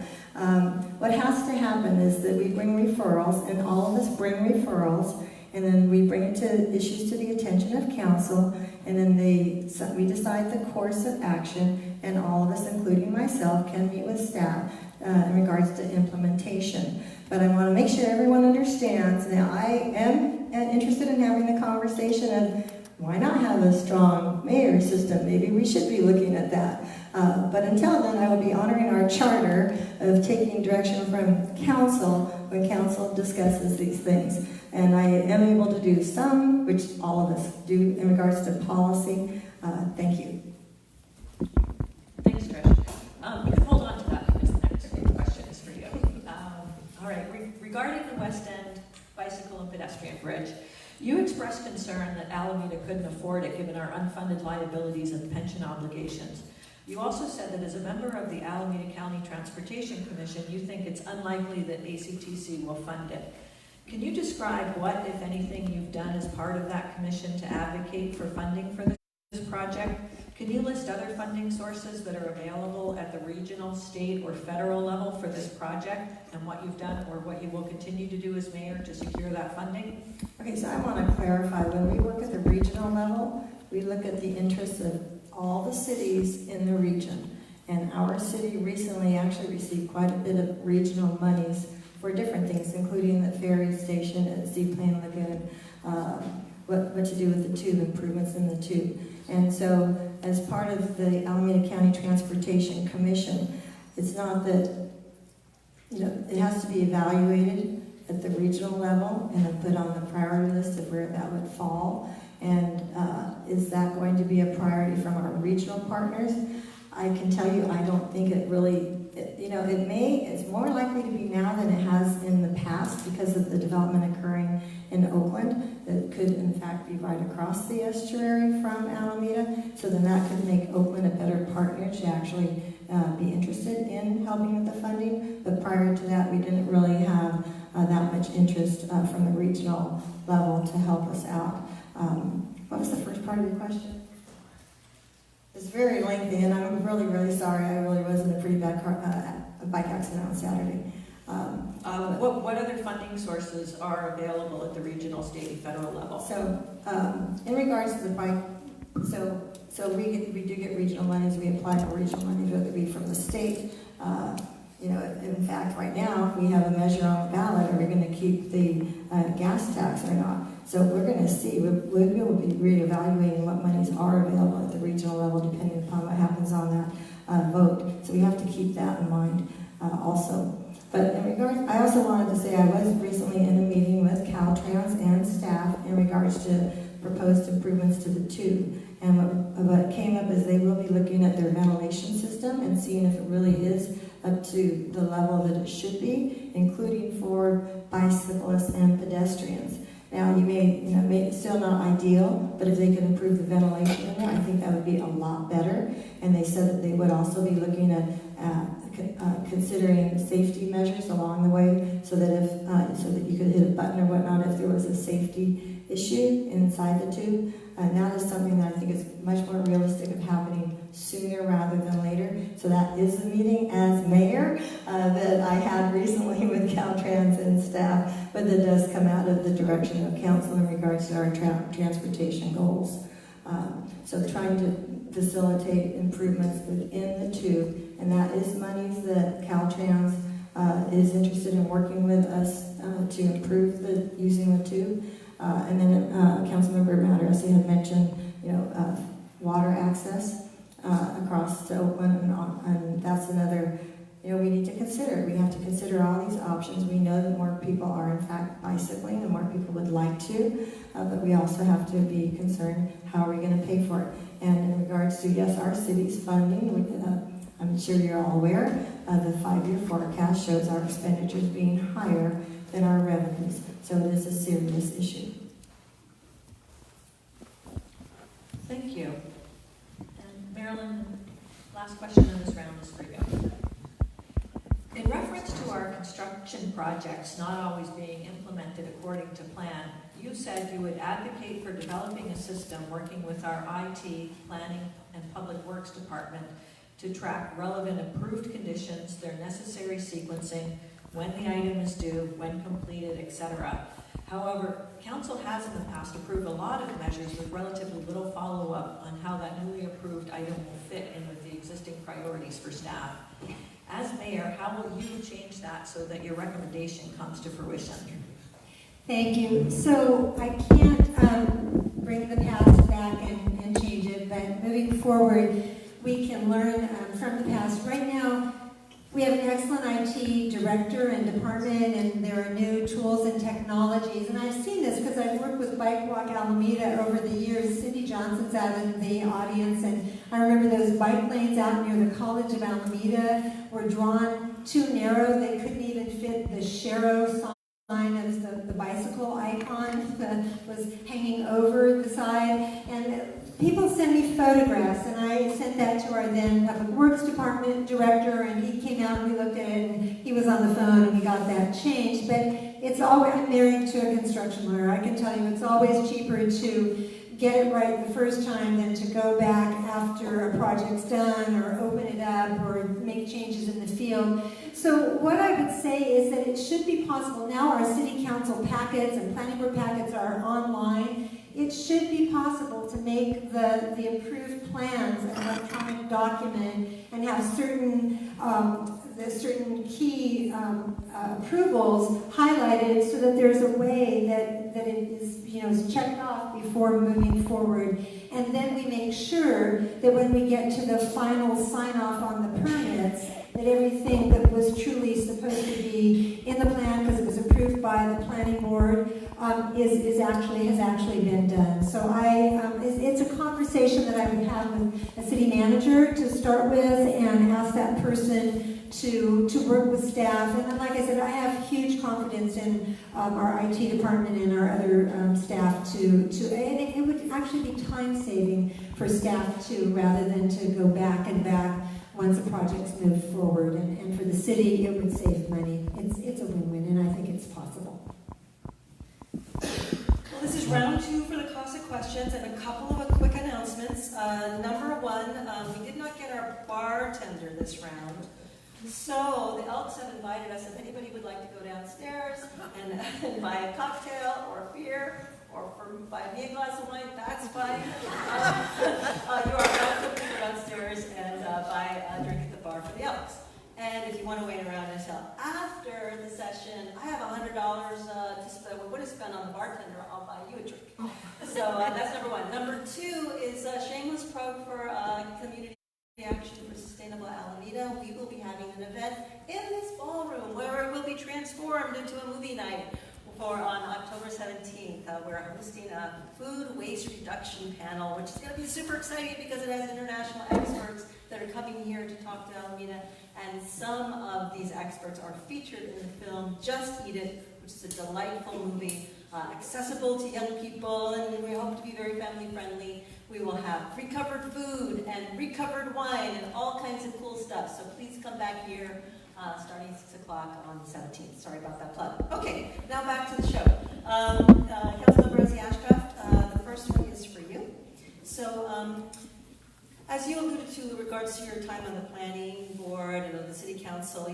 Speaker 5: What has to happen is that we bring referrals, and all of us bring referrals, and then we bring it to issues to the attention of council, and then we decide the course of action, and all of us, including myself, can meet with staff in regards to implementation. But I want to make sure everyone understands. Now, I am interested in having the conversation of why not have a strong mayor system? Maybe we should be looking at that. But until then, I will be honoring our charter of taking direction from council when council discusses these things. And I am able to do some, which all of us do in regards to policy. Thank you.
Speaker 3: Thanks, Trish. You can hold on to that because the next question is for you. All right, regarding the West End bicycle and pedestrian bridge, you expressed concern that Alameda couldn't afford it given our unfunded liabilities and pension obligations. You also said that as a member of the Alameda County Transportation Commission, you think it's unlikely that ACTC will fund it. Can you describe what, if anything, you've done as part of that commission to advocate for funding for this project? Can you list other funding sources that are available at the regional, state, or federal level for this project, and what you've done or what you will continue to do as mayor to secure that funding?
Speaker 5: Okay, so I want to clarify, when we work at the regional level, we look at the interests of all the cities in the region. And our city recently actually received quite a bit of regional monies for different things, including the ferry station at Seaplane Lagoon, what to do with the tube, improvements in the tube. And so, as part of the Alameda County Transportation Commission, it's not that, it has to be evaluated at the regional level and then put on the priority list of where that would fall. And is that going to be a priority from our regional partners? I can tell you, I don't think it really, it's more likely to be now than it has in the past because of the development occurring in Oakland that could in fact be right across the estuary from Alameda. So then that could make Oakland a better partner to actually be interested in helping with the funding. But prior to that, we didn't really have that much interest from the regional level to help us out. What was the first part of your question? It's very lengthy, and I'm really, really sorry. I really was in a pretty bad bike accident on Saturday.
Speaker 3: What other funding sources are available at the regional, state, and federal level?
Speaker 5: So, in regards to the bike, so we do get regional monies. We apply for regional monies, whether it be from the state. In fact, right now we have a measure on the ballot: are we going to keep the gas tax or not? So we're going to see. We'll be able to be reevaluating what monies are available at the regional level, depending upon what happens on that vote. So we have to keep that in mind also. But in regards, I also wanted to say I was recently in a meeting with Caltrans and staff in regards to proposed improvements to the tube. And what came up is they will be looking at their ventilation system and seeing if it really is up to the level that it should be, including for bicyclists and pedestrians. Now, you may still not ideal, but if they could improve the ventilation in there, I think that would be a lot better. And they said that they would also be looking at considering safety measures along the way, so that so that you could hit a button or whatnot if there was a safety issue inside the tube. And that is something that I think is much more realistic of happening sooner rather than later. So that is the meeting as mayor that I had recently with Caltrans and staff, but that does come out of the direction of council in regards to our transportation goals. So trying to facilitate improvements within the tube, and that is monies that Caltrans is interested in working with us to improve using the tube. And then Councilmember Mataresi had mentioned, water access across to Oakland, and that's another, we need to consider. We have to consider all these options. We know that more people are in fact bicycling, and more people would like to, but we also have to be concerned, how are we going to pay for it? And in regards to, yes, our city's funding, I'm sure you're all aware, the 5-year forecast shows our expenditures being higher than our revenues. So it is a serious issue.
Speaker 3: Thank you. And Marilyn, last question in this round is for you. In reference to our construction projects not always being implemented according to plan, you said you would advocate for developing a system working with our IT, Planning, and Public Works Department to track relevant approved conditions, their necessary sequencing, when the item is due, when completed, etc. However, Council has in the past approved a lot of measures with relatively little follow-up on how that newly approved item will fit in with the existing priorities for staff. As mayor, how will you change that so that your recommendation comes to fruition?
Speaker 2: Thank you. So I can't bring the past back and change it, but moving forward, we can learn from the past. Right now, we have an excellent IT director and department, and there are new tools and technologies. And I've seen this because I've worked with Bike Walk Alameda over the years. Cindy Johnson's out in the audience, and I remember those bike lanes out near the College of Alameda were drawn too narrow. They couldn't even fit the Shero sign as the bicycle icon that was hanging over the side. And people send me photographs, and I sent that to our then Public Works Department director, and he came out and we looked at it, and he was on the phone, and we got that changed. But it's always, I'm married to a construction lawyer. I can tell you it's always cheaper to get it right the first time than to go back after a project's done or open it up or make changes in the field. So what I would say is that it should be possible. Now our city council packets and planning board packets are online. It should be possible to make the approved plans an electronic document and have certain the certain key approvals highlighted so that there's a way that it is, is checked off before moving forward. And then we make sure that when we get to the final sign-off on the permits, that everything that was truly supposed to be in the plan, because it was approved by the planning board, has actually been done. So it's a conversation that I would have with a city manager to start with, and ask that person to work with staff. And then, like I said, I have huge confidence in our IT department and our other staff and it would actually be time saving for staff too, rather than to go back and back once a project's moved forward. And for the city, it would save money. It's a win-win, and I think it's possible.
Speaker 7: Well, this is round 2 for the CASA questions, and a couple of quick announcements. Number 1, we did not get our bartender this round. So the Elks have invited us, if anybody would like to go downstairs and buy a cocktail or a beer, or buy me a glass of wine, that's fine. You are welcome to go downstairs and buy a drink at the bar for the Elks. And if you want to wait around until after the session, I have $100 to spend. We would have spent on the bartender. I'll buy you a drink. So that's number 1. Number 2 is shameless plug for community action for sustainable Alameda. We will be having an event in this ballroom where it will be transformed into a movie night on October 17th. We're hosting a food waste reduction panel, which is going to be super exciting because it has international experts that are coming here to talk to Alameda, and some of these experts are featured in the film Just Eat It, which is a delightful movie, accessible to young people, and we hope to be very family friendly. We will have recovered food and recovered wine and all kinds of cool stuff, so please come back here starting 6 o'clock on the 17th. Sorry about that plug. Okay, now back to the show. Councilmember Rosie Ashcraft, the first one is for you. So, as you alluded to in regards to your time on the planning board and the city council,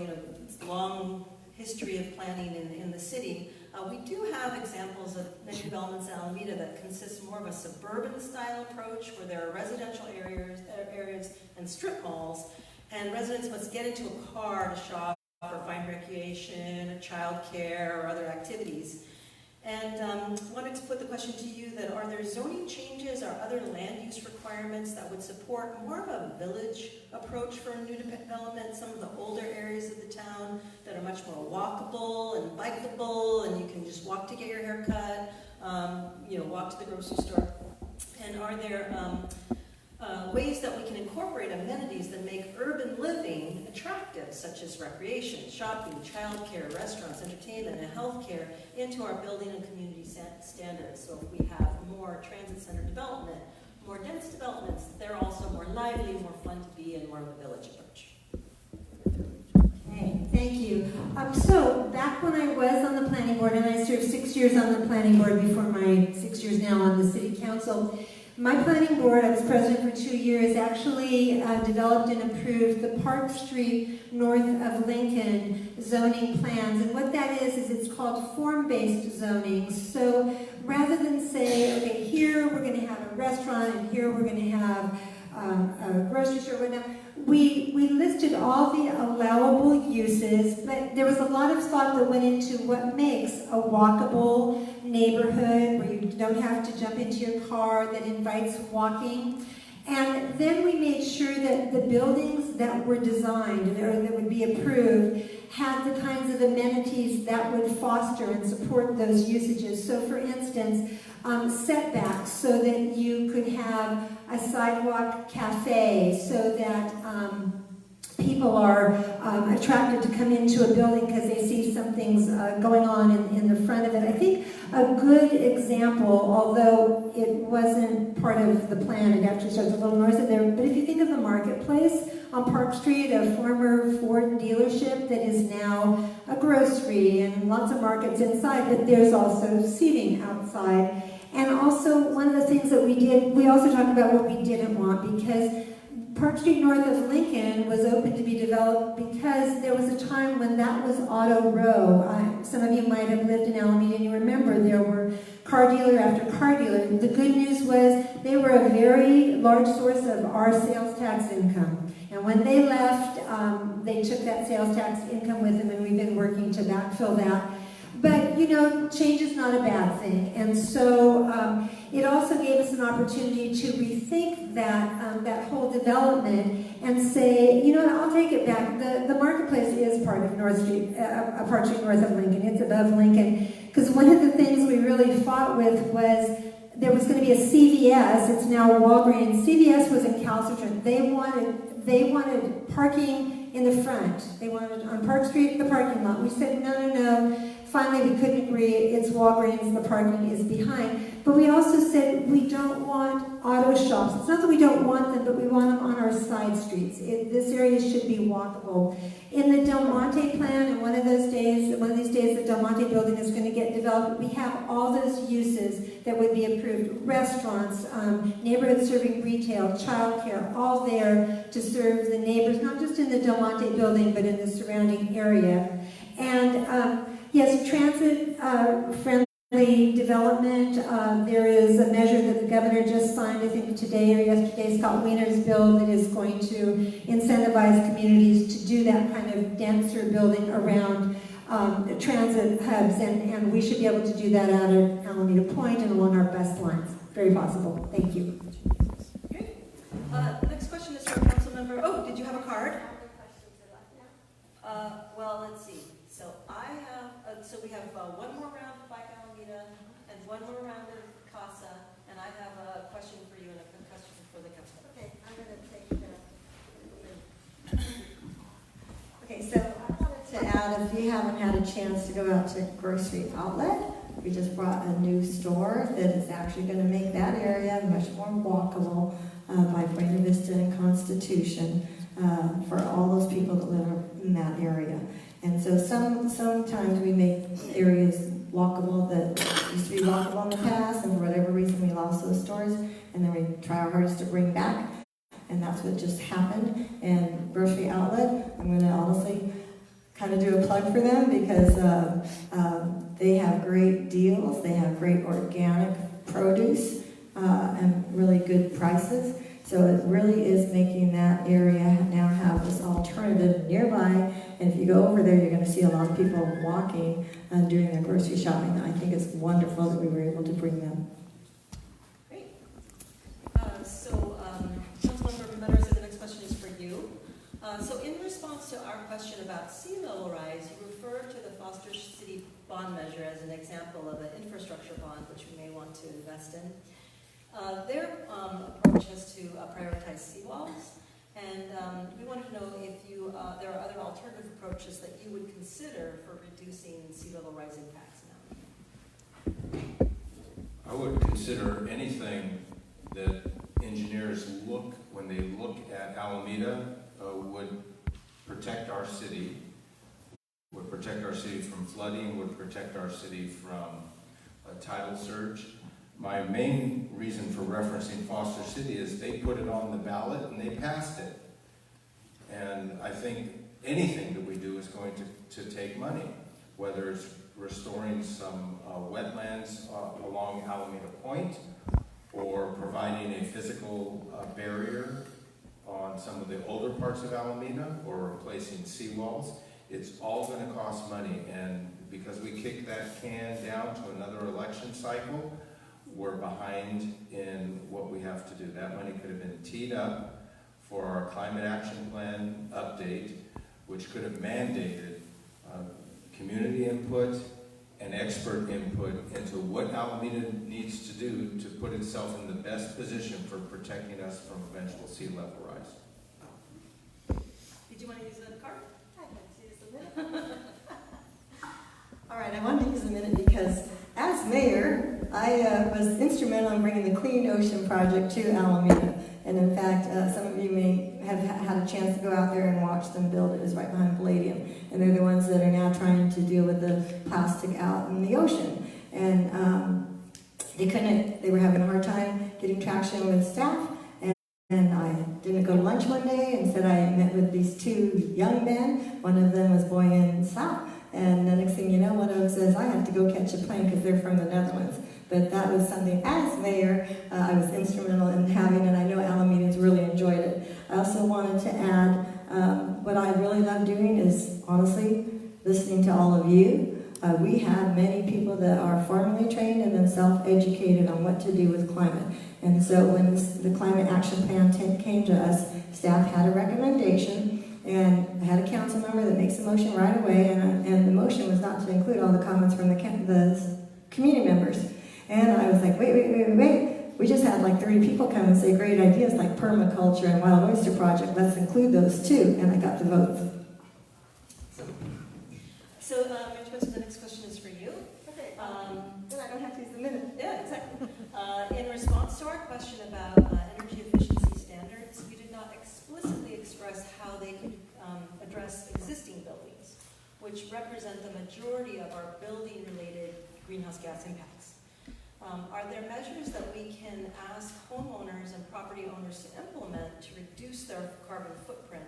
Speaker 7: it's a long history of planning in the city. We do have examples of many developments in Alameda that consist more of a suburban style approach, where there are residential areas and strip malls, and residents must get into a car to shop or find recreation, child care, or other activities. And wanted to put the question to you that are there zoning changes or other land use requirements that would support more of a village approach for new development, some of the older areas of the town that are much more walkable and bikeable, and you can just walk to get your hair cut, walk to the grocery store? And are there ways that we can incorporate amenities that make urban living attractive, such as recreation, shopping, childcare, restaurants, entertainment, and healthcare into our building and community standards? So if we have more transit center development, more dense developments, they're also more lively, more fun to be in, more of a village approach.
Speaker 2: Okay, thank you. So back when I was on the planning board, and I served 6 years on the planning board before my 6 years now on the city council, my planning board, I was president for 2 years, actually developed and approved the Park Street north of Lincoln zoning plans. And what that is it's called form-based zoning. So rather than say, okay, here we're going to have a restaurant and here we're going to have a grocery store, whatnot, we listed all the allowable uses, but there was a lot of thought that went into what makes a walkable neighborhood where you don't have to jump into your car, that invites walking. And then we made sure that the buildings that were designed or that would be approved had the kinds of amenities that would foster and support those usages. So for instance, setbacks so that you could have a sidewalk cafe so that people are attracted to come into a building because they see something's going on in the front of it. I think a good example, although it wasn't part of the plan, it actually starts a little north of there, but if you think of the marketplace on Park Street, a former Ford dealership that is now a grocery and lots of markets inside, but there's also seating outside. And also one of the things that we did, we also talked about what we didn't want, because Park Street north of Lincoln was open to be developed because there was a time when that was Auto Row. Some of you might have lived in Alameda and you remember there were car dealer after car dealer. The good news was they were a very large source of our sales tax income. And when they left, they took that sales tax income with them, and we've been working to backfill that. But, you know, change is not a bad thing. And so it also gave us an opportunity to rethink that whole development and say, you know what, I'll take it back. The marketplace is part of North Street, Park Street north of Lincoln. It's above Lincoln. Because one of the things we really fought with was there was going to be a CVS. It's now Walgreens. CVS was in Calcitrant. They wanted parking in the front. They wanted on Park Street, the parking lot. We said, no. Finally, we couldn't agree. It's Walgreens. The parking is behind. But we also said we don't want auto shops. It's not that we don't want them, but we want them on our side streets. This area should be walkable. In the Del Monte plan, and one of these days, the Del Monte building is going to get developed. We have all those uses that would be approved: restaurants, neighborhood serving retail, childcare, all there to serve the neighbors, not just in the Del Monte building, but in the surrounding area. And yes, transit-friendly development. There is a measure that the governor just signed, I think today or yesterday, Scott Wiener's bill, that is going to incentivize communities to do that kind of denser building around transit hubs, and we should be able to do that out at Alameda Point and along our bus lines. Very possible. Thank you.
Speaker 7: Okay. Next question is from Councilmember. Oh, did you have a card? Well, let's see. So I have, so we have one more round of Bike Alameda and one more round of CASA, and I have a question for you and a question for the council.
Speaker 2: Okay, I'm going to take Okay, so I wanted to add, if you haven't had a chance to go out to Grocery Outlet, we just brought a new store that is actually going to make that area much more walkable by Buena Vista and Constitution for all those people that live in that area. And so sometimes we make areas walkable that used to be walkable in the past, and for whatever reason we lost those stores, and then we try our hardest to bring back, and that's what just happened. And Grocery Outlet, I'm going to honestly kind of do a plug for them because they have great deals, they have great organic produce, and really good prices. So it really is making that area now have this alternative nearby. And if you go over there, you're going to see a lot of people walking and doing their grocery shopping. I think it's wonderful that we were able to bring them.
Speaker 7: Great. Councilmember Meadows, the next question is for you. So in response to our question about sea level rise, you referred to the Foster City bond measure as an example of an infrastructure bond which we may want to invest in. Their approach is to prioritize seawalls, and we wanted to know if there are other alternative approaches that you would consider for reducing sea level rise impacts now.
Speaker 4: I would consider anything that engineers when they look at Alameda, would protect our city, from flooding, would protect our city from a tidal surge. My main reason for referencing Foster City is they put it on the ballot and they passed it. And I think anything that we do is going to take money, whether it's restoring some wetlands along Alameda Point, or providing a physical barrier on some of the older parts of Alameda, or replacing seawalls. It's all going to cost money, and because we kicked that can down to another election cycle, we're behind in what we have to do. That money could have been teed up for our climate action plan update, which could have mandated community input and expert input into what Alameda needs to do to put itself in the best position for protecting us from eventual sea level rise.
Speaker 7: Did you want to use the card?
Speaker 2: I'd like to use a minute.
Speaker 5: All right, I wanted to use a minute because as mayor, I was instrumental in bringing the Clean Ocean Project to Alameda. And in fact, some of you may have had a chance to go out there and watch them build it. It's right behind Palladium. And they're the ones that are now trying to deal with the plastic out in the ocean. And they were having a hard time getting traction with staff. And I didn't go to lunch one day. Instead, I met with these two young men. One of them was buoying south. And the next thing you know, one of them says, I have to go catch a plane because they're from the Netherlands. But that was something, as mayor, I was instrumental in having, and I know Alamedans really enjoyed it. I also wanted to add, what I really love doing is, honestly, listening to all of you. We have many people that are formally trained and then self-educated on what to do with climate. And so when the climate action plan came to us, staff had a recommendation, and I had a council member that makes a motion right away, and the motion was not to include all the comments from the community members. And I was like, wait. We just had like 30 people come and say great ideas like permaculture and wild oyster project. Let's include those too. And I got the votes.
Speaker 7: So, Rachel, the next question is for you.
Speaker 2: Okay, then I don't have to use the minute.
Speaker 7: Yeah, exactly. In response to our question about energy efficiency standards, you did not explicitly express how they could address existing buildings, which represent the majority of our building-related greenhouse gas impacts. Are there measures that we can ask homeowners and property owners to implement to reduce their carbon footprint?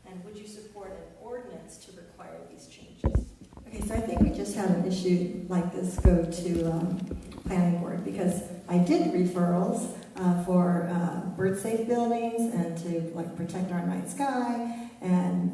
Speaker 7: And would you support an ordinance to require these changes?
Speaker 5: Okay, so I think we just had an issue like this go to planning board, because I did referrals for bird-safe buildings and to like protect our night sky and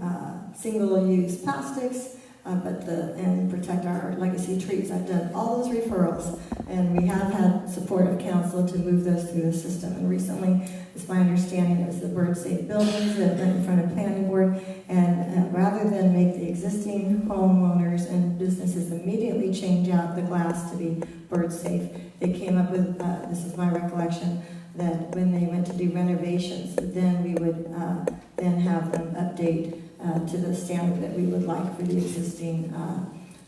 Speaker 5: single-use plastics, and protect our legacy trees. I've done all those referrals, and we have had support of council to move those through the system. And recently, it's my understanding it was the bird-safe buildings that went in front of planning board, and rather than make the existing homeowners and businesses immediately change out the glass to be bird-safe, they came up with, this is my recollection, that when they went to do renovations, then we would then have them update to the standard that we would like for the existing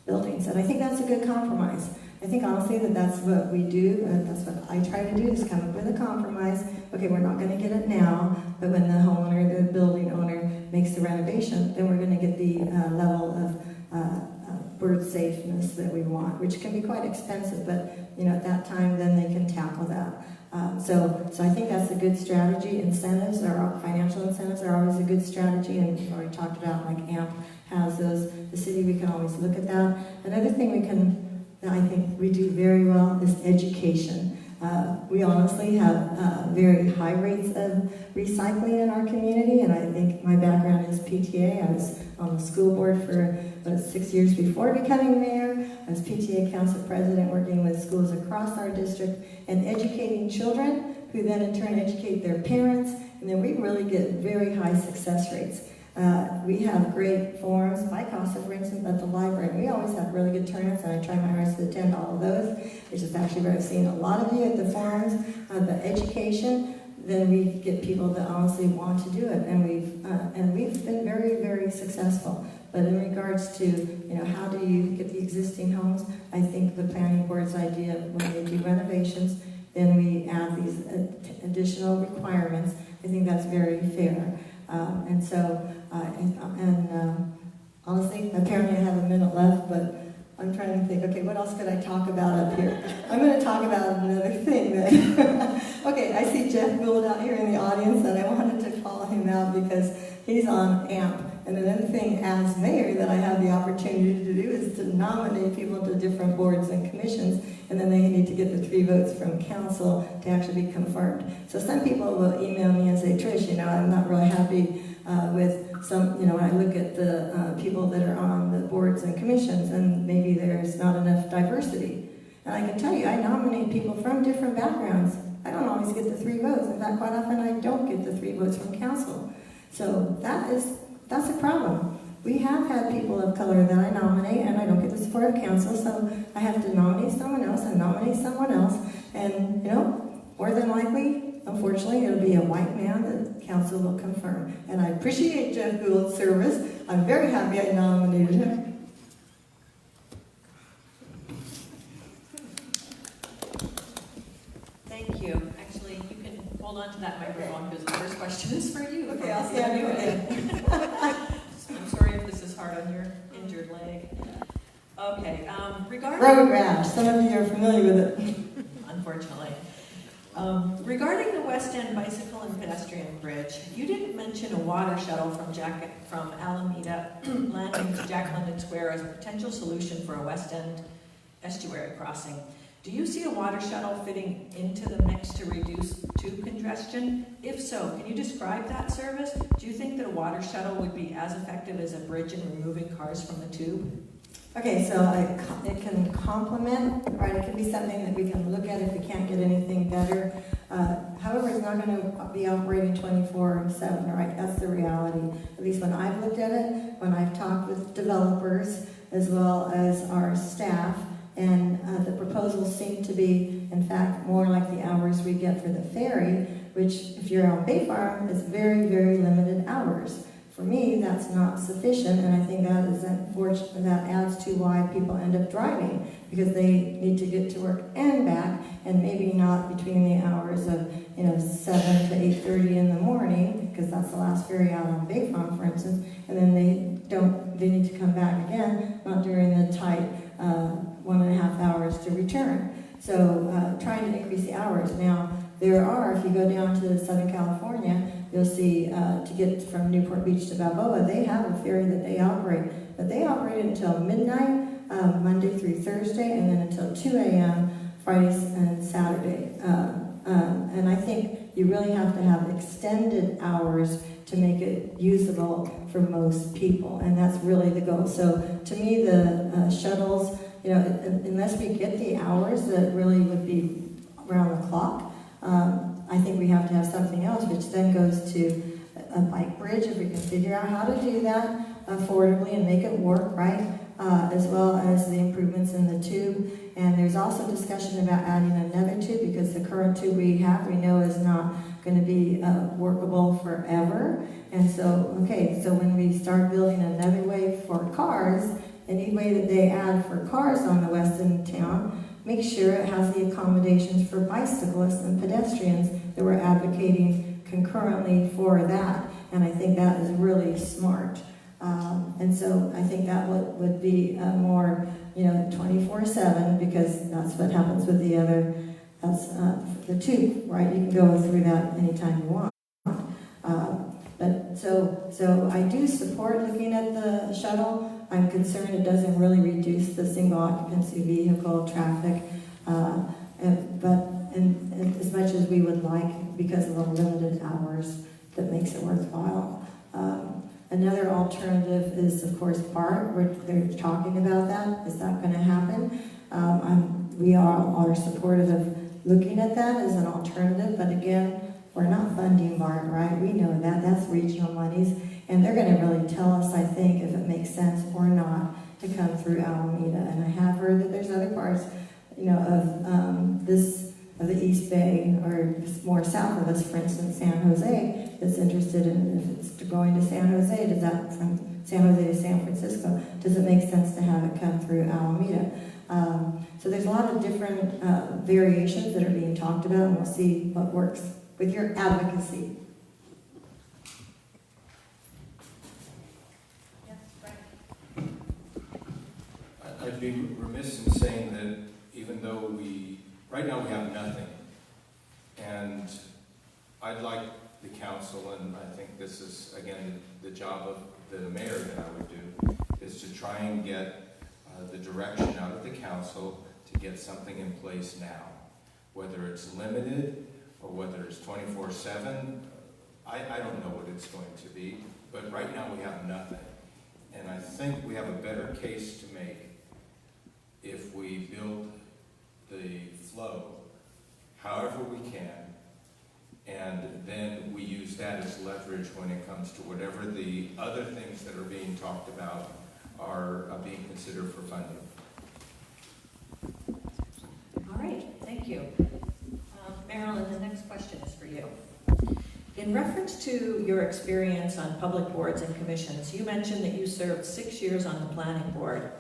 Speaker 5: buildings. And I think that's a good compromise. I think honestly that's what we do, and that's what I try to do, is come up with a compromise. Okay, we're not going to get it now, but when the homeowner, the building owner makes the renovation, then we're going to get the level of bird safeness that we want, which can be quite expensive, but at that time then they can tackle that. So I think that's a good strategy. Incentives, or financial incentives, are always a good strategy, and we've already talked about like AMP has those. The city, we can always look at that. Another thing I think we do very well is education. We honestly have very high rates of recycling in our community, and I think my background is PTA. I was on the school board for 6 years before becoming mayor. I was PTA council president, working with schools across our district and educating children, who then in turn educate their parents, and then we really get very high success rates. We have great forums by CASA, for instance, at the library. We always have really good turnouts, and I try my hardest to attend all of those. It's just actually where I've seen a lot of you at the forums. The education, then we get people that honestly want to do it, and we've been very, very successful. But in regards to how do you get the existing homes, I think the planning board's idea, when they do renovations, then we add these additional requirements. I think that's very fair. Honestly, apparently I have a minute left, but I'm trying to think, okay, what else could I talk about up here? I'm going to talk about another thing then. Okay, I see Jeff Gould out here in the audience, and I wanted to call him out because he's on AMP. And another thing as mayor that I have the opportunity to do is to nominate people to different boards and commissions, and then they need to get the 3 votes from council to actually be confirmed. So some people will email me and say, Trish, I'm not really happy with some, when I look at the people that are on the boards and commissions, and maybe there's not enough diversity. And I can tell you, I nominate people from different backgrounds. I don't always get the 3 votes. In fact, quite often I don't get the 3 votes from council. So that's a problem. We have had people of color that I nominate, and I don't get the support of council, so I have to nominate someone else and nominate someone else. And, more than likely, unfortunately, it'll be a white man that council will confirm. And I appreciate Jeff Gould's service. I'm very happy I nominated him.
Speaker 3: Thank you. Actually, you can hold on to that microphone because the first question is for you.
Speaker 5: Okay, I'll stand you again.
Speaker 3: I'm sorry if this is hard on your injured leg. Okay, regarding...
Speaker 5: Road rash. Some of you are familiar with it.
Speaker 3: Unfortunately. Regarding the West End Bicycle and Pedestrian Bridge, you didn't mention a water shuttle from Alameda landing to Jack London Square as a potential solution for a West End estuary crossing. Do you see a water shuttle fitting into the mix to reduce tube congestion congestion? If so, can you describe that service? Do you think that a water shuttle would be as effective as a bridge in removing cars from the tube?
Speaker 5: Okay, so it can complement, right? It can be something that we can look at if we can't get anything better. However, it's not going to be operating 24/7, right? That's the reality. At least when I've looked at it, when I've talked with developers as well as our staff, and the proposals seem to be, in fact, more like the hours we get for the ferry, which, if you're on Bay Farm, is very, very limited hours. For me, that's not sufficient, and I think that is unfortunate. That adds to why people end up driving, because they need to get to work and back, and maybe not between the hours of 7 to 8:30 in the morning, because that's the last ferry out on Bay Farm, for instance, and then they need to come back again, not during the tight 1.5 hours to return. So trying to increase the hours. Now, there are, if you go down to Southern California, you'll see to get from Newport Beach to Balboa, they have a ferry that they operate. But they operate until midnight, Monday through Thursday, and then until 2 a.m. Fridays and Saturday. And I think you really have to have extended hours to make it usable for most people, and that's really the goal. So to me, the shuttles, unless we get the hours that really would be around the clock, I think we have to have something else, which then goes to a bike bridge, if we can figure out how to do that affordably and make it work, right? As well as the improvements in the tube. And there's also discussion about adding another tube, because the current tube we have, we know is not going to be workable forever. And so, so when we start building another way for cars, any way that they add for cars on the west end of town, make sure it has the accommodations for bicyclists and pedestrians that we're advocating concurrently for that. And I think that is really smart. And so I think that would be more, 24/7, because that's what happens with the other, that's the tube, right? You can go through that anytime you want. But so I do support looking at the shuttle. I'm concerned it doesn't really reduce the single occupancy vehicle traffic, but as much as we would like, because of the limited hours, that makes it worthwhile. Another alternative is, of course, BART. They're talking about that. Is that going to happen? We are supportive of looking at that as an alternative, but again, we're not funding BART, right? We know that. That's regional monies, and they're going to really tell us, I think, if it makes sense or not to come through Alameda. And I have heard that there's other parts, of the East Bay, or more south of us, for instance, San Jose, that's interested in, if it's going to San Jose, does that, from San Jose to San Francisco, does it make sense to have it come through Alameda? So there's a lot of different variations that are being talked about, and we'll see what works with your advocacy.
Speaker 3: Yes, Frank.
Speaker 4: I'd be remiss in saying that even though right now we have nothing, and I'd like the council, and I think this is, again, the job of the mayor that I would do, is to try and get the direction out of the council to get something in place now. Whether it's limited, or whether it's 24/7, I don't know what it's going to be, but right now we have nothing. And I think we have a better case to make if we build the flow however we can, and then we use that as leverage when it comes to whatever the other things that are being talked about are being considered for funding.
Speaker 3: All right, thank you. Marilyn, the next question is for you. In reference to your experience on public boards and commissions, you mentioned that you served 6 years on the planning board.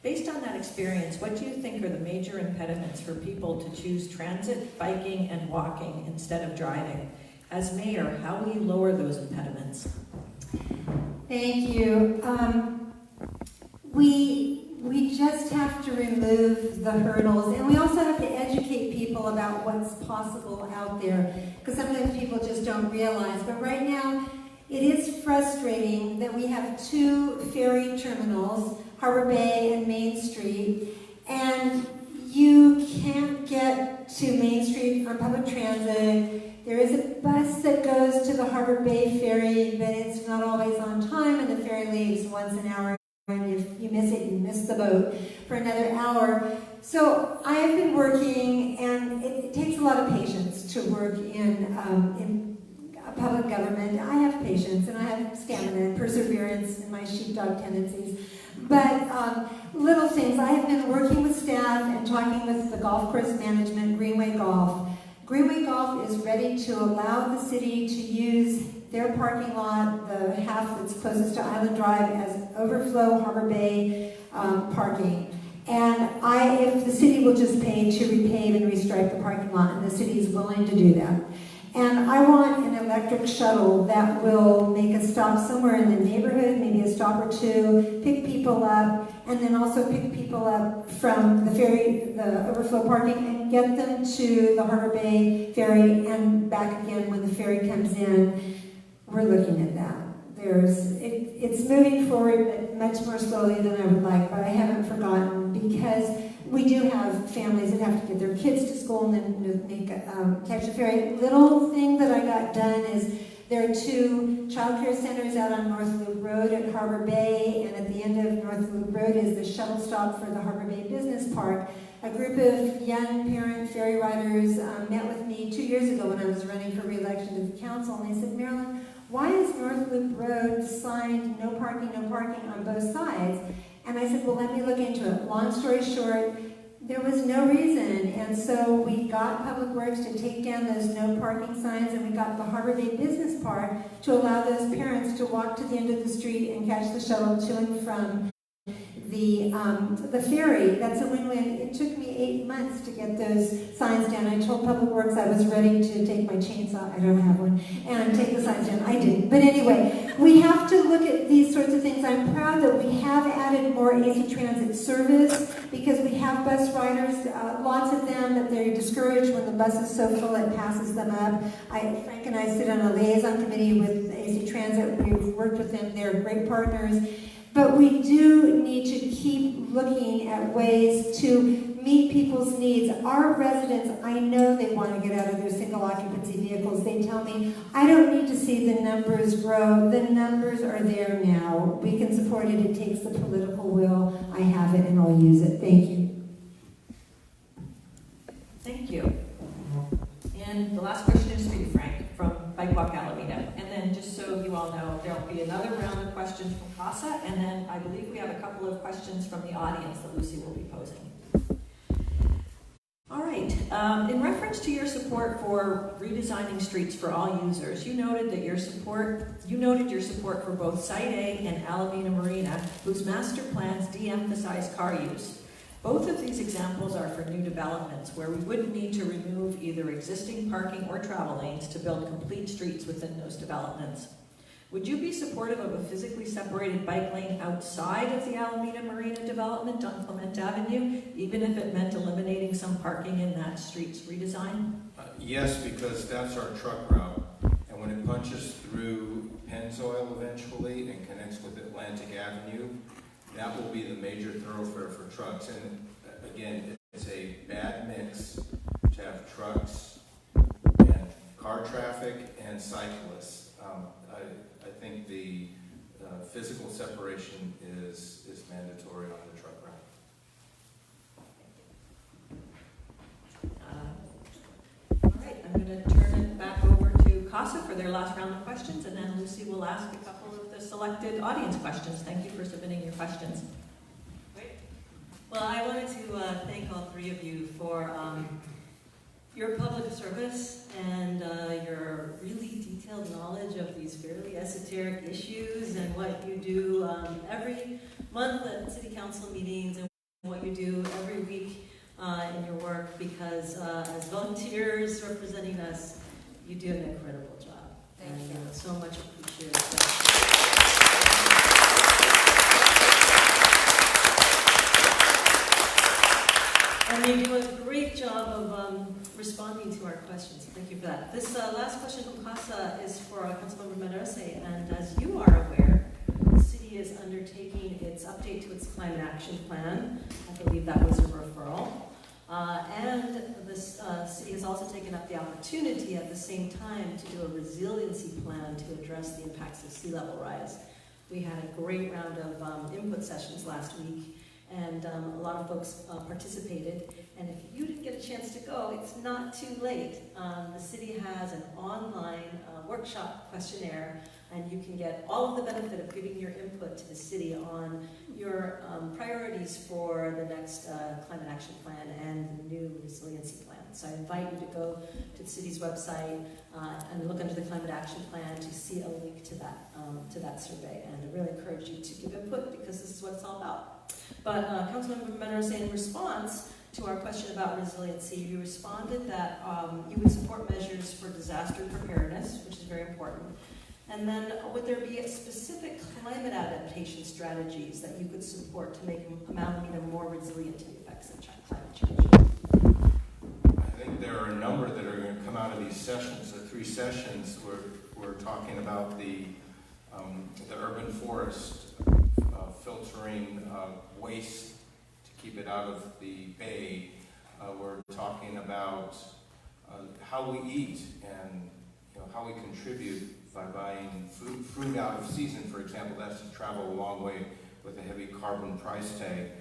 Speaker 3: Based on that experience, what do you think are the major impediments for people to choose transit, biking, and walking instead of driving? As mayor, how will you lower those impediments?
Speaker 2: Thank you. We just have to remove the hurdles, and we also have to educate people about what's possible out there, because sometimes people just don't realize. But right now, it is frustrating that we have 2 ferry terminals, Harbor Bay and Main Street, and you can't get to Main Street on public transit. There is a bus that goes to the Harbor Bay Ferry, but it's not always on time, and the ferry leaves once an hour. And if you miss it, you miss the boat for another hour. So I have been working, and it takes a lot of patience to work in public government. I have patience, and I have stamina and perseverance in my sheepdog tendencies. But little things. I have been working with staff and talking with the golf course management, Greenway Golf. Greenway Golf is ready to allow the city to use their parking lot, the half that's closest to Island Drive, as overflow Harbor Bay parking. And if the city will just pay to repave and restripe the parking lot, and the city is willing to do that. And I want an electric shuttle that will make a stop somewhere in the neighborhood, maybe a stop or two, pick people up, and then also pick people up from the ferry, the overflow parking, and get them to the Harbor Bay ferry and back again when the ferry comes in. We're looking at that. It's moving forward, but much more slowly than I would like, but I haven't forgotten, because we do have families that have to get their kids to school and then catch the ferry. Little thing that I got done is there are 2 child care centers out on North Loop Road at Harbor Bay, and at the end of North Loop Road is the shuttle stop for the Harbor Bay Business Park. A group of young parent ferry riders met with me 2 years ago when I was running for re-election to the council, and they said, Marilyn, why is North Loop Road signed no parking on both sides? And I said, well, let me look into it. Long story short, there was no reason, and so we got Public Works to take down those no parking signs, and we got the Harbor Bay Business Park to allow those parents to walk to the end of the street and catch the shuttle to and from the ferry. That's a win-win. It took me 8 months to get those signs down. I told Public Works I was ready to take my chainsaw, I don't have one, and take the signs down. I didn't. But anyway, we have to look at these sorts of things. I'm proud that we have added more AC Transit service, because we have bus riders, lots of them, that they're discouraged when the bus is so full it passes them up. Frank and I sit on a liaison committee with AC Transit. We've worked with them. They're great partners. But we do need to keep looking at ways to meet people's needs. Our residents, I know they want to get out of their single occupancy vehicles. They tell me, I don't need to see the numbers grow. The numbers are there now. We can support it. It takes the political will. I have it and I'll use it. Thank you.
Speaker 3: Thank you. And the last question is for you, Frank, from Bike Walk Alameda. And then just so you all know, there'll be another round of questions from CASA, and then I believe we have a couple of questions from the audience that Lucy will be posing. All right, in reference to your support for redesigning streets for all users, you noted your support for both Site A and Alameda Marina, whose master plans de-emphasize car use. Both of these examples are for new developments where we wouldn't need to remove either existing parking or travel lanes to build complete streets within those developments. Would you be supportive of a physically separated bike lane outside of the Alameda Marina development on Clement Avenue, even if it meant eliminating some parking in that street's redesign?
Speaker 4: Yes, because that's our truck route, and when it punches through Pennzoil eventually and connects with Atlantic Avenue, that will be the major thoroughfare for trucks. And again, it's a bad mix to have trucks and car traffic and cyclists. I think the physical separation is mandatory on the truck route.
Speaker 3: All right, I'm going to turn it back over to CASA for their last round of questions, and then Lucy will ask a couple of the selected audience questions. Thank you for submitting your questions.
Speaker 8: Great. Well, I wanted to thank all three of you for your public service and your really detailed knowledge of these fairly esoteric issues and what you do every month at city council meetings and what you do every week in your work, because as volunteers representing us, you do an incredible job.
Speaker 3: Thank you.
Speaker 8: So much appreciated. And you do a great job of responding to our questions. Thank you for that. This last question from CASA is for Councilmember Madarse, and as you are aware, the city is undertaking its update to its climate action plan. I believe that was a referral. And the city has also taken up the opportunity at the same time to do a resiliency plan to address the impacts of sea level rise. We had a great round of input sessions last week, and a lot of folks participated. And if you didn't get a chance to go, it's not too late. The city has an online workshop questionnaire, and you can get all of the benefit of giving your input to the city on your priorities for the next climate action plan and the new resiliency plan. So I invite you to go to the city's website and look under the climate action plan to see a link to that survey. And I really encourage you to give input, because this is what it's all about. But Councilmember Meadows, in response to our question about resiliency, you responded that you would support measures for disaster preparedness, which is very important. And then would there be specific climate adaptation strategies that you could support to make Alameda more resilient to the effects of climate change?
Speaker 4: I think there are a number that are going to come out of these sessions. The 3 sessions, we're talking about the urban forest, filtering waste to keep it out of the bay. We're talking about how we eat and how we contribute by buying fruit out of season, for example. That's to travel a long way with a heavy carbon price tag.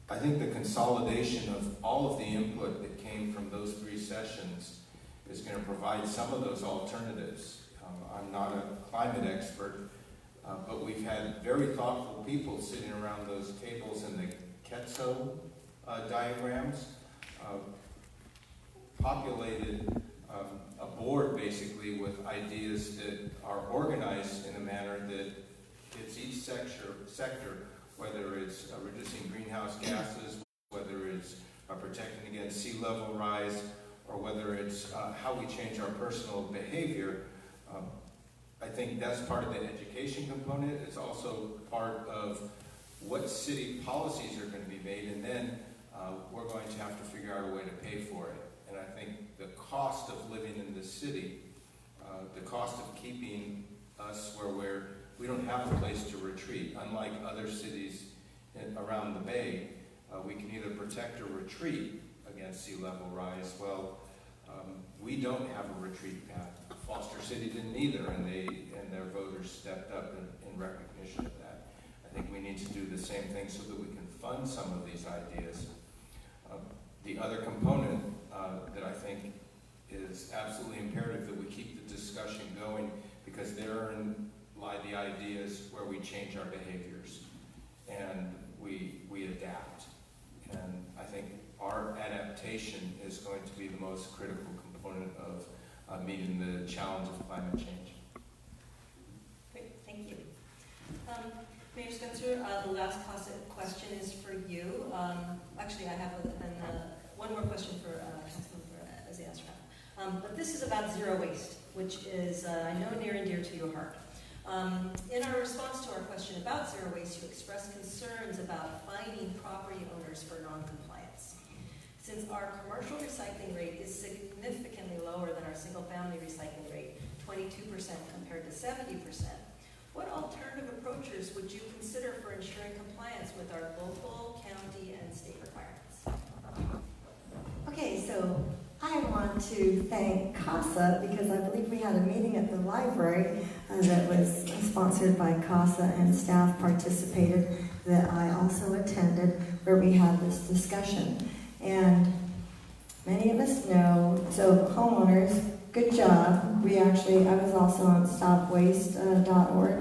Speaker 4: I think the consolidation of all of the input that came from those 3 sessions is going to provide some of those alternatives. I'm not a climate expert, but we've had very thoughtful people sitting around those tables in the CASA diagrams, populated a board basically with ideas that are organized in a manner that hits each sector, whether it's reducing greenhouse gases, whether it's protecting against sea level rise, or whether it's how we change our personal behavior. I think that's part of the education component. It's also part of what city policies are going to be made, and then we're going to have to figure out a way to pay for it. And I think the cost of living in the city, the cost of keeping us where we don't have a place to retreat, unlike other cities around the bay, we can either protect or retreat against sea level rise. Well, we don't have a retreat path. Foster City didn't either, and their voters stepped up in recognition of that. I think we need to do the same thing so that we can fund some of these ideas. The other component that I think is absolutely imperative that we keep the discussion going, because therein lie the ideas where we change our behaviors and we adapt. And I think our adaptation is going to be the most critical component of meeting the challenge of climate change.
Speaker 7: Great, thank you. Mayor Spencer, the last question is for you. Actually, I have one more question for Councilmember Azaz. But this is about zero waste, which is, I know, near and dear to your heart. In our response to our question about zero waste, you expressed concerns about fining property owners for non-compliance. Since our commercial recycling rate is significantly lower than our single-family recycling rate, 22% compared to 70%, what alternative approaches would you consider for ensuring compliance with our local, county, and state requirements?
Speaker 5: Okay, so I want to thank CASA, because I believe we had a meeting at the library that was sponsored by CASA, and staff participated, that I also attended, where we had this discussion. And many of us know, so homeowners, good job. I was also on stopwaste.org,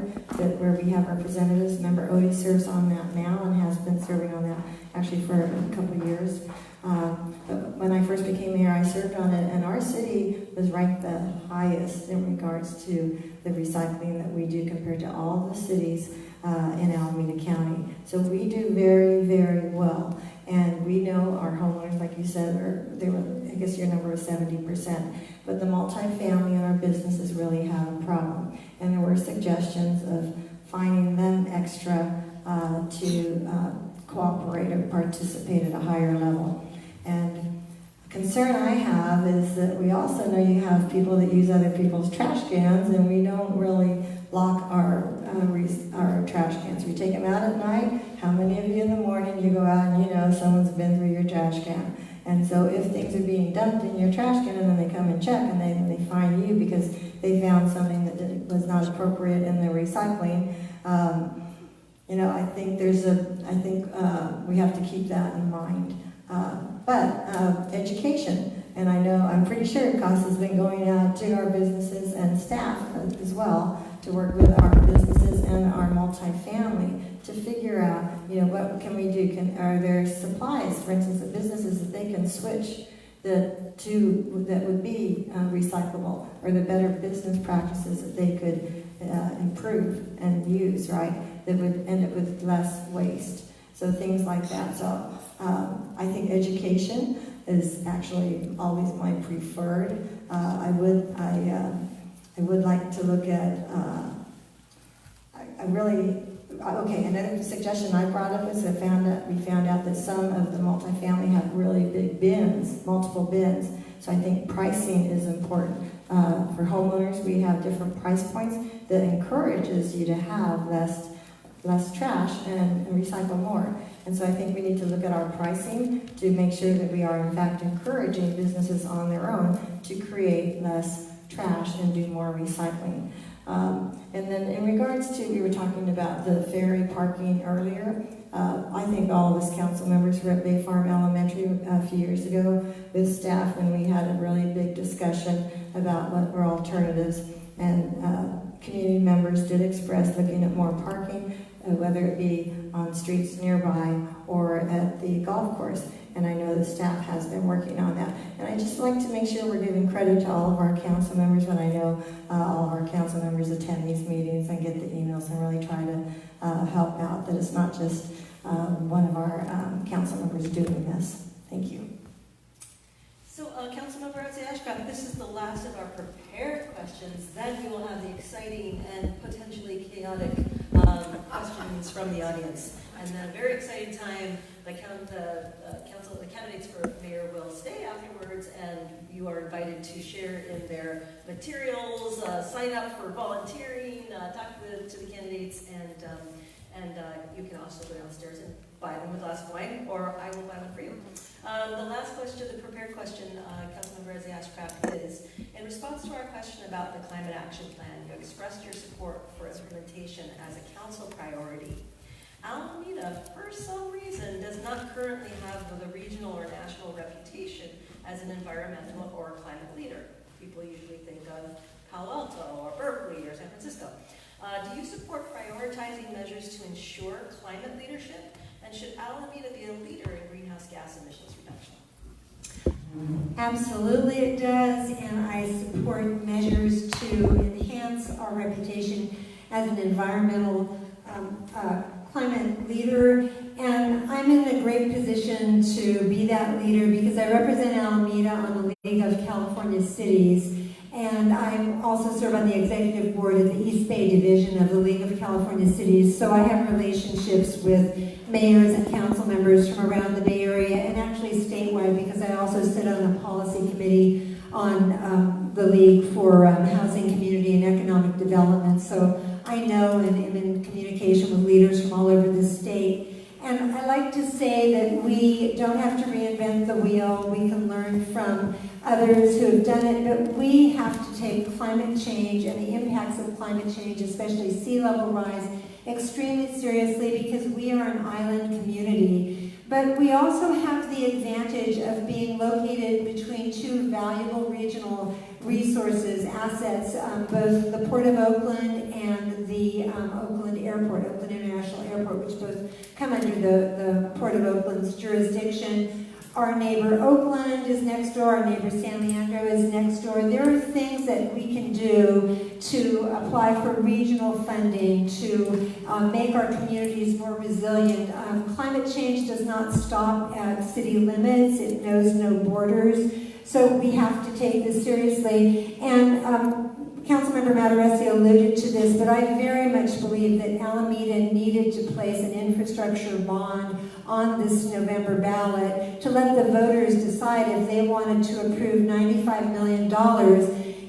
Speaker 5: where we have representatives. Member Odie serves on that now and has been serving on that actually for a couple of years. But when I first became mayor, I served on it, and our city was ranked the highest in regards to the recycling that we do compared to all the cities in Alameda County. So we do very, very well. And we know our homeowners, like you said, I guess your number was 70%. But the multifamily in our businesses really have a problem. And there were suggestions of finding them extra to cooperate or participate at a higher level. And a concern I have is that we also know you have people that use other people's trash cans, and we don't really lock our trash cans. We take them out at night. How many of you in the morning you go out and you know someone's been through your trash can? And so if things are being dumped in your trash can and then they come and check and they fine you because they found something that was not appropriate in the recycling, I think we have to keep that in mind. But education, and I'm pretty sure CASA has been going out to our businesses and staff as well to work with our businesses and our multifamily to figure out, what can we do? Are there supplies, for instance, of businesses that they can switch that would be recyclable, or the better business practices that they could improve and use, right? That would end up with less waste. So things like that. So I think education is actually always my preferred. I would like to look at. Another suggestion I brought up is we found out that some of the multifamily have really big bins, multiple bins. So I think pricing is important. For homeowners, we have different price points that encourages you to have less trash and recycle more. And so I think we need to look at our pricing to make sure that we are in fact encouraging businesses on their own to create less trash and do more recycling. And then in regards to, we were talking about the ferry parking earlier. I think all of us council members were at Bay Farm Elementary a few years ago with staff when we had a really big discussion about what were alternatives. And community members did express looking at more parking, whether it be on streets nearby or at the golf course. And I know the staff has been working on that. And I just like to make sure we're giving credit to all of our council members. When I know all of our council members attend these meetings and get the emails and really try to help out, that it's not just one of our council members doing this. Thank you.
Speaker 8: So, Councilmember Ashcraft, this is the last of our prepared questions. Then we will have the exciting and potentially chaotic questions from the audience. And then a very exciting time, the candidates for mayor will stay afterwards, and you are invited to share in their materials, sign up for volunteering, talk to the candidates, and you can also go downstairs and buy them a glass of wine, or I will buy one for you. The last question, the prepared question, Councilmember Ashcraft, is in response to our question about the climate action plan, you expressed your support for its implementation as a council priority. Alameda, for some reason, does not currently have the regional or national reputation as an environmental or climate leader. People usually think of Palo Alto or Berkeley or San Francisco. Do you support prioritizing measures to ensure climate leadership? And should Alameda be a leader in greenhouse gas emissions reduction?
Speaker 2: Absolutely it does, and I support measures to enhance our reputation as an environmental climate leader, and I'm in a great position to be that leader because I represent Alameda on the League of California Cities, and I also serve on the executive board of the East Bay Division of the League of California Cities, so I have relationships with mayors and council members from around the Bay Area and actually statewide because I also sit on the policy committee on the League for Housing, Community, and Economic Development, so I know and am in communication with leaders from all over the state. And I like to say that we don't have to reinvent the wheel. We can learn from others who have done it, but we have to take climate change and the impacts of climate change, especially sea level rise, extremely seriously because we are an island community. But we also have the advantage of being located between two valuable regional resources, assets, both the Port of Oakland and the Oakland Airport, Oakland International Airport, which both come under the Port of Oakland's jurisdiction. Our neighbor Oakland is next door, our neighbor San Leandro is next door. There are things that we can do to apply for regional funding to make our communities more resilient. Climate change does not stop at city limits, it knows no borders, so we have to take this seriously. And Councilmember Mataresi alluded to this, but I very much believe that Alameda needed to place an infrastructure bond on this November ballot to let the voters decide if they wanted to approve $95 million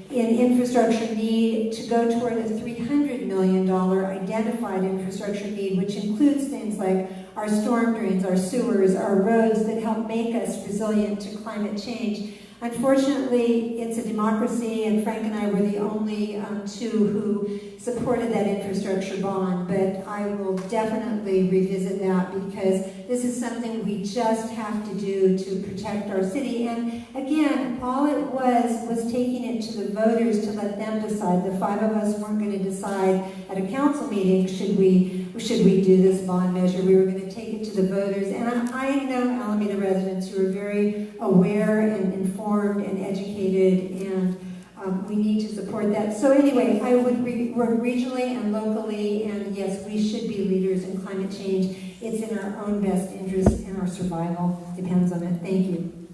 Speaker 2: in infrastructure need to go toward a $300 million identified infrastructure need, which includes things like our storm drains, our sewers, our roads that help make us resilient to climate change. Unfortunately, it's a democracy, and Frank and I were the only two who supported that infrastructure bond, but I will definitely revisit that because this is something we just have to do to protect our city. And again, all it was taking it to the voters to let them decide. The five of us weren't going to decide at a council meeting, should we do this bond measure. We were going to take it to the voters. And I know Alameda residents who are very aware and informed and educated, and we need to support that. So anyway, I would work regionally and locally, and yes, we should be leaders in climate change. It's in our own best interest, and our survival depends on it. Thank you.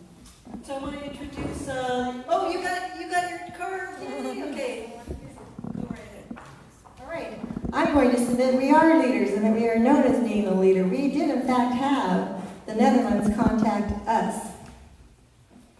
Speaker 7: So I want to introduce, oh, you got your card? Yay, okay. Go right ahead.
Speaker 5: All right. I'm going to submit we are leaders and that we are known as being a leader. We did, in fact, have the Netherlands contact us.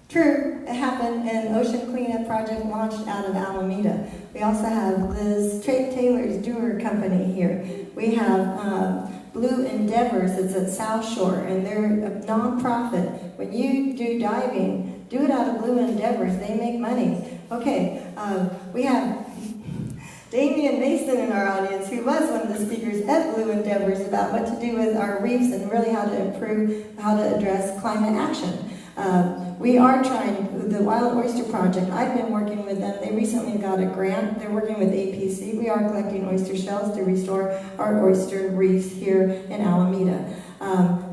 Speaker 5: True, it happened, an ocean cleanup project launched out of Alameda. We also have Liz Taylor's Doer Company here. We have Blue Endeavors, it's at South Shore, and they're a nonprofit. When you do diving, do it out of Blue Endeavors. They make money. Okay, we have Damian Mason in our audience, who was one of the speakers at Blue Endeavors about what to do with our reefs and really how to improve, how to address climate action. We are trying, the Wild Oyster Project, I've been working with them. They recently got a grant. They're working with APC. We are collecting oyster shells to restore our oyster reefs here in Alameda.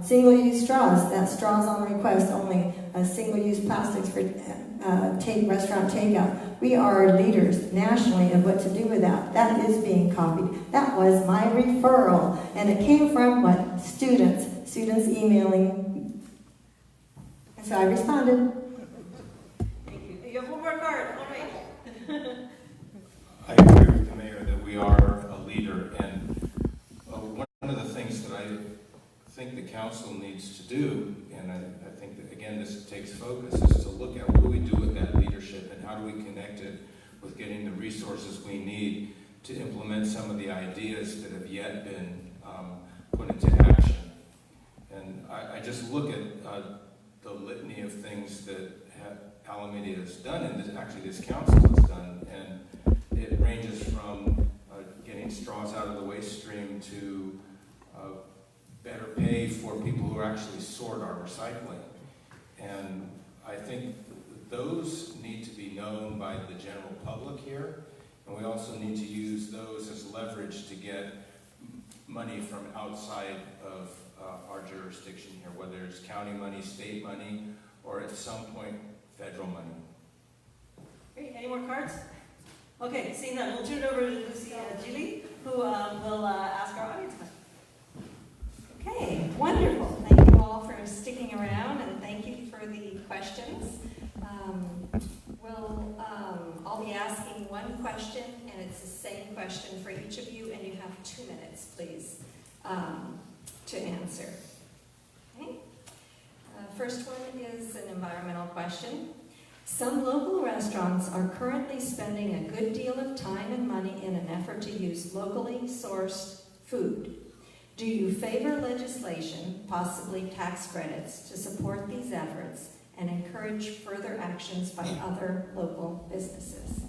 Speaker 5: Single-use straws, that's straws on request only. Single-use plastics for restaurant takeout. We are leaders nationally of what to do with that. That is being copied. That was my referral. And it came from what? Students emailing. And so I responded.
Speaker 7: Thank you. You have one more card. All right.
Speaker 4: I agree with the mayor that we are a leader, and one of the things that I think the council needs to do, and I think that, again, this takes focus, is to look at what do we do with that leadership and how do we connect it with getting the resources we need to implement some of the ideas that have yet been put into action. And I just look at the litany of things that Alameda has done, and actually this council has done, and it ranges from getting straws out of the waste stream to better pay for people who actually sort our recycling. And I think those need to be known by the general public here, and we also need to use those as leverage to get money from outside of our jurisdiction here, whether it's county money, state money, or at some point, federal money.
Speaker 7: Great. Any more cards? Okay, seeing that, we'll turn it over to Lucy Gilly, who will ask our audience questions.
Speaker 9: Okay, wonderful. Thank you all for sticking around, and thank you for the questions. I'll be asking one question, and it's the same question for each of you, and you have 2 minutes, please, to answer. Okay? First one is an environmental question. Some local restaurants are currently spending a good deal of time and money in an effort to use locally sourced food. Do you favor legislation, possibly tax credits, to support these efforts and encourage further actions by other local businesses?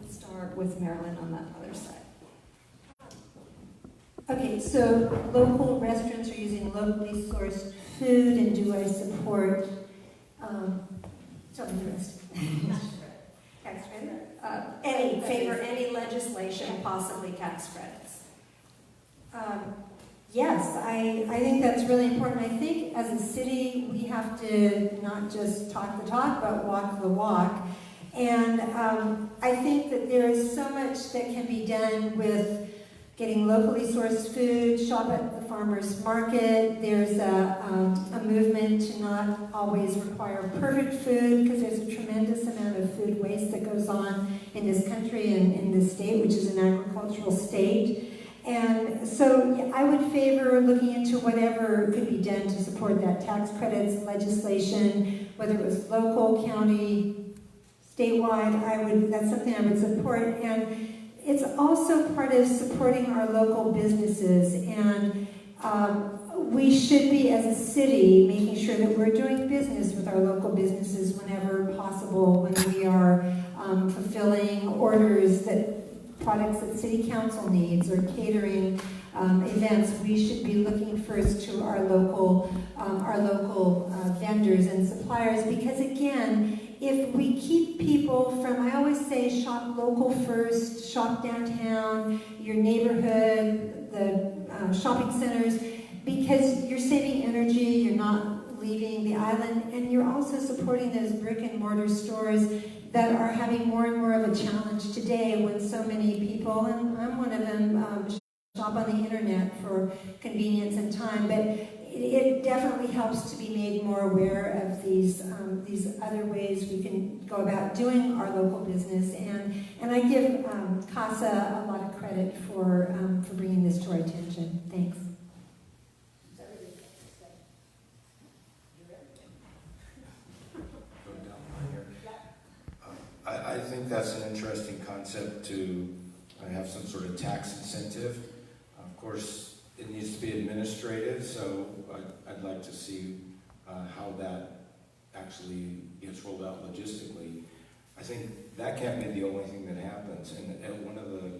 Speaker 9: Let's start with Marilyn on that other side.
Speaker 2: Okay, so local restaurants are using locally sourced food, and do I support tax credit?
Speaker 9: Favor any legislation, possibly tax credits?
Speaker 2: Yes, I think that's really important. I think as a city, we have to not just talk the talk, but walk the walk. And I think that there is so much that can be done with getting locally sourced food, shop at the farmer's market. There's a movement to not always require perfect food, because there's a tremendous amount of food waste that goes on in this country and in this state, which is an agricultural state. And so yeah, I would favor looking into whatever could be done to support that. Tax credits, legislation, whether it was local, county, statewide, that's something I would support. And it's also part of supporting our local businesses, and we should be, as a city, making sure that we're doing business with our local businesses whenever possible, when we are fulfilling orders products that city council needs, or catering events. We should be looking first to our local vendors and suppliers, because again, if we keep people from, I always say, shop local first, shop downtown, your neighborhood, the shopping centers, because you're saving energy, you're not leaving the island, and you're also supporting those brick and mortar stores that are having more and more of a challenge today, when so many people, and I'm one of them, shop on the internet for convenience and time, but it definitely helps to be made more aware of these other ways we can go about doing our local business, and I give CASA a lot of credit for bringing this to our attention. Thanks.
Speaker 4: I think that's an interesting concept to have some sort of tax incentive. Of course, it needs to be administrative, so I'd like to see how that actually gets rolled out logistically. I think that can't be the only thing that happens. And at one of the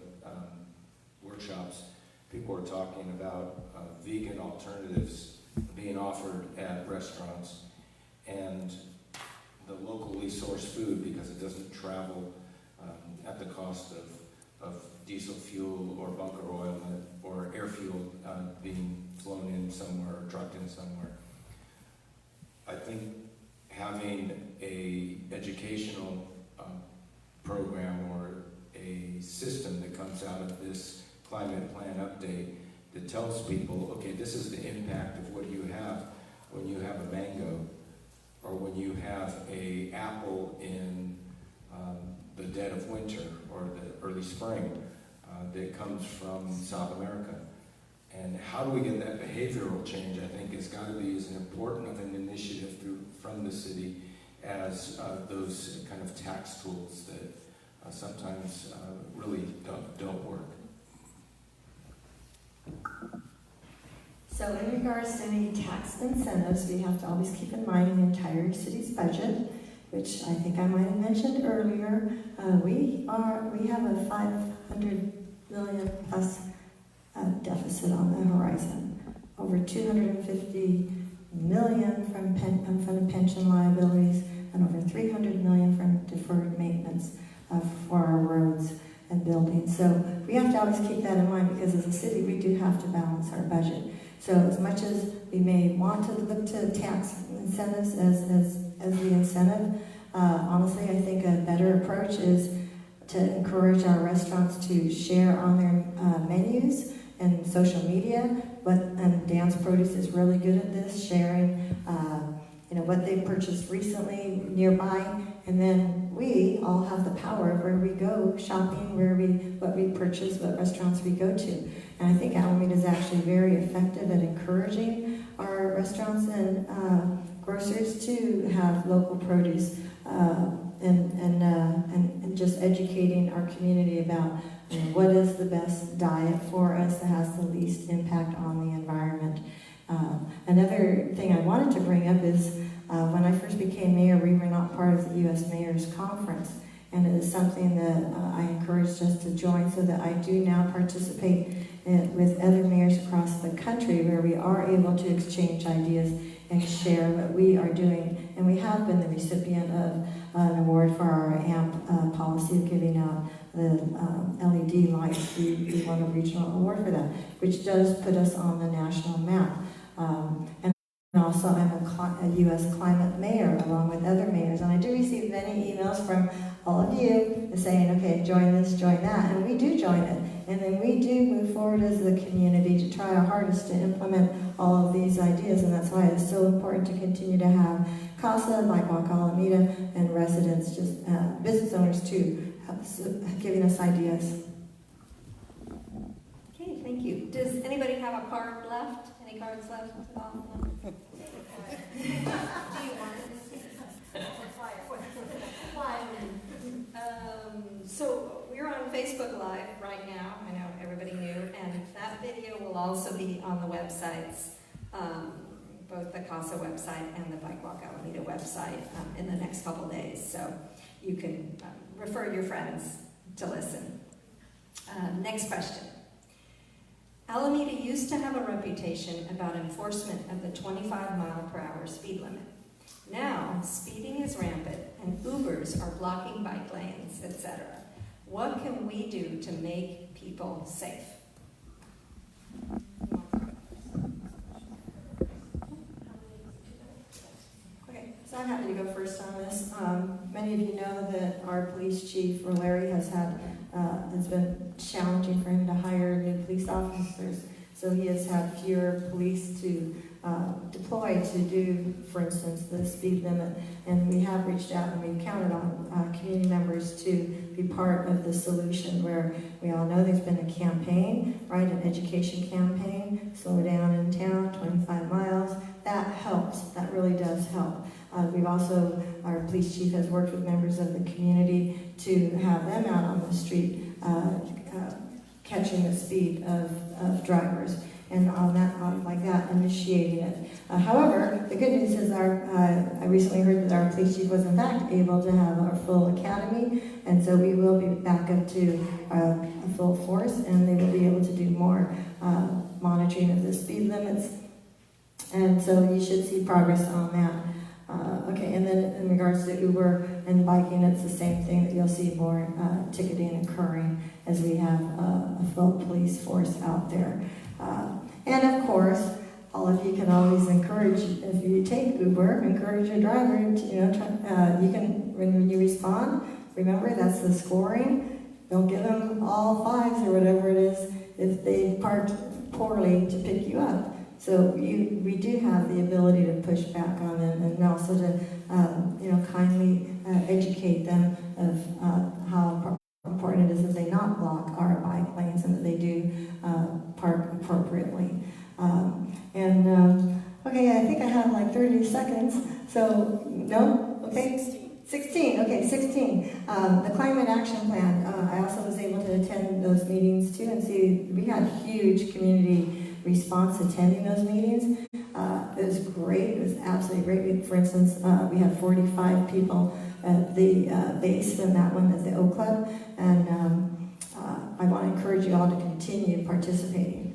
Speaker 4: workshops, people were talking about vegan alternatives being offered at restaurants, and the locally sourced food, because it doesn't travel at the cost of diesel fuel or bunker oil or air fuel being flown in somewhere or trucked in somewhere. I think having a educational program or a system that comes out of this climate plan update that tells people, okay, this is the impact of what you have when you have a mango, or when you have an apple in the dead of winter or the early spring that comes from South America. And how do we get that behavioral change, I think, has got to be as important of an initiative from the city as those kind of tax tools that sometimes really don't work.
Speaker 5: So in regards to any tax incentives, we have to always keep in mind the entire city's budget, which I think I might have mentioned earlier. We have a $500 million plus deficit on the horizon, over $250 million from unfunded pension liabilities, and over $300 million from deferred maintenance for our roads and buildings. So we have to always keep that in mind, because as a city, we do have to balance our budget. So as much as we may want to look to tax incentives as the incentive, honestly, I think a better approach is to encourage our restaurants to share on their menus and social media. And Dan's Produce is really good at this, sharing what they purchased recently nearby. And then we all have the power of where we go shopping, what we purchase, what restaurants we go to. And I think Alameda is actually very effective at encouraging our restaurants and grocers to have local produce, and just educating our community about what is the best diet for us that has the least impact on the environment. Another thing I wanted to bring up is when I first became mayor, we were not part of the U.S. Mayor's Conference, and it is something that I encouraged us to join, so that I do now participate with other mayors across the country, where we are able to exchange ideas and share what we are doing. And we have been the recipient of an award for our AMP policy of giving out the LED lights. We won a regional award for that, which does put us on the national map. And also, I'm a U.S. climate mayor along with other mayors, and I do receive many emails from all of you saying, okay, join this, join that, and we do join it. And then we do move forward as a community to try our hardest to implement all of these ideas, and that's why it's so important to continue to have CASA, like Alameda, and residents, just business owners too, giving us ideas.
Speaker 9: Okay, thank you. Does anybody have a card left? Any cards left? No? Do you want it? So we're on Facebook Live right now. I know everybody knew, and that video will also be on the websites, both the CASA website and the Bike Walk Alameda website in the next couple days. So you can refer your friends to listen. Next question. Alameda used to have a reputation about enforcement of the 25-mile-per-hour speed limit. Now, speeding is rampant and Ubers are blocking bike lanes, etc. What can we do to make people safe?
Speaker 5: Okay, so I'm happy to go first on this. Many of you know that our police chief, Larry, has been challenging for him to hire new police officers. So he has had fewer police to deploy to do, for instance, the speed limit. And we have reached out and we've counted on community members to be part of the solution, where we all know there's been a campaign, right, an education campaign, slow down in town, 25 miles. That helps. That really does help. We've also, our police chief has worked with members of the community to have them out on the street catching the speed of drivers, and like that, initiating it. However, the good news is I recently heard that our police chief was in fact able to have our full academy, and so we will be back up to a full force, and they will be able to do more monitoring of the speed limits. And so you should see progress on that. Okay, and then in regards to Uber and biking, it's the same thing, that you'll see more ticketing occurring as we have a full police force out there. And of course, all of you can always encourage, if you take Uber, encourage your driver to, you can, when you respond, remember that's the scoring. Don't give them all fives or whatever it is if they parked poorly to pick you up. So we do have the ability to push back on them, and also to kindly educate them of how important it is that they not block our bike lanes and that they do park appropriately. Okay, I think I have like 30 seconds. So no, okay. 16, okay, 16. The Climate Action Plan, I also was able to attend those meetings too and see we had huge community response attending those meetings. It was great, it was absolutely great. For instance, we had 45 people at the base in that one at the Oak Club, and I want to encourage you all to continue participating.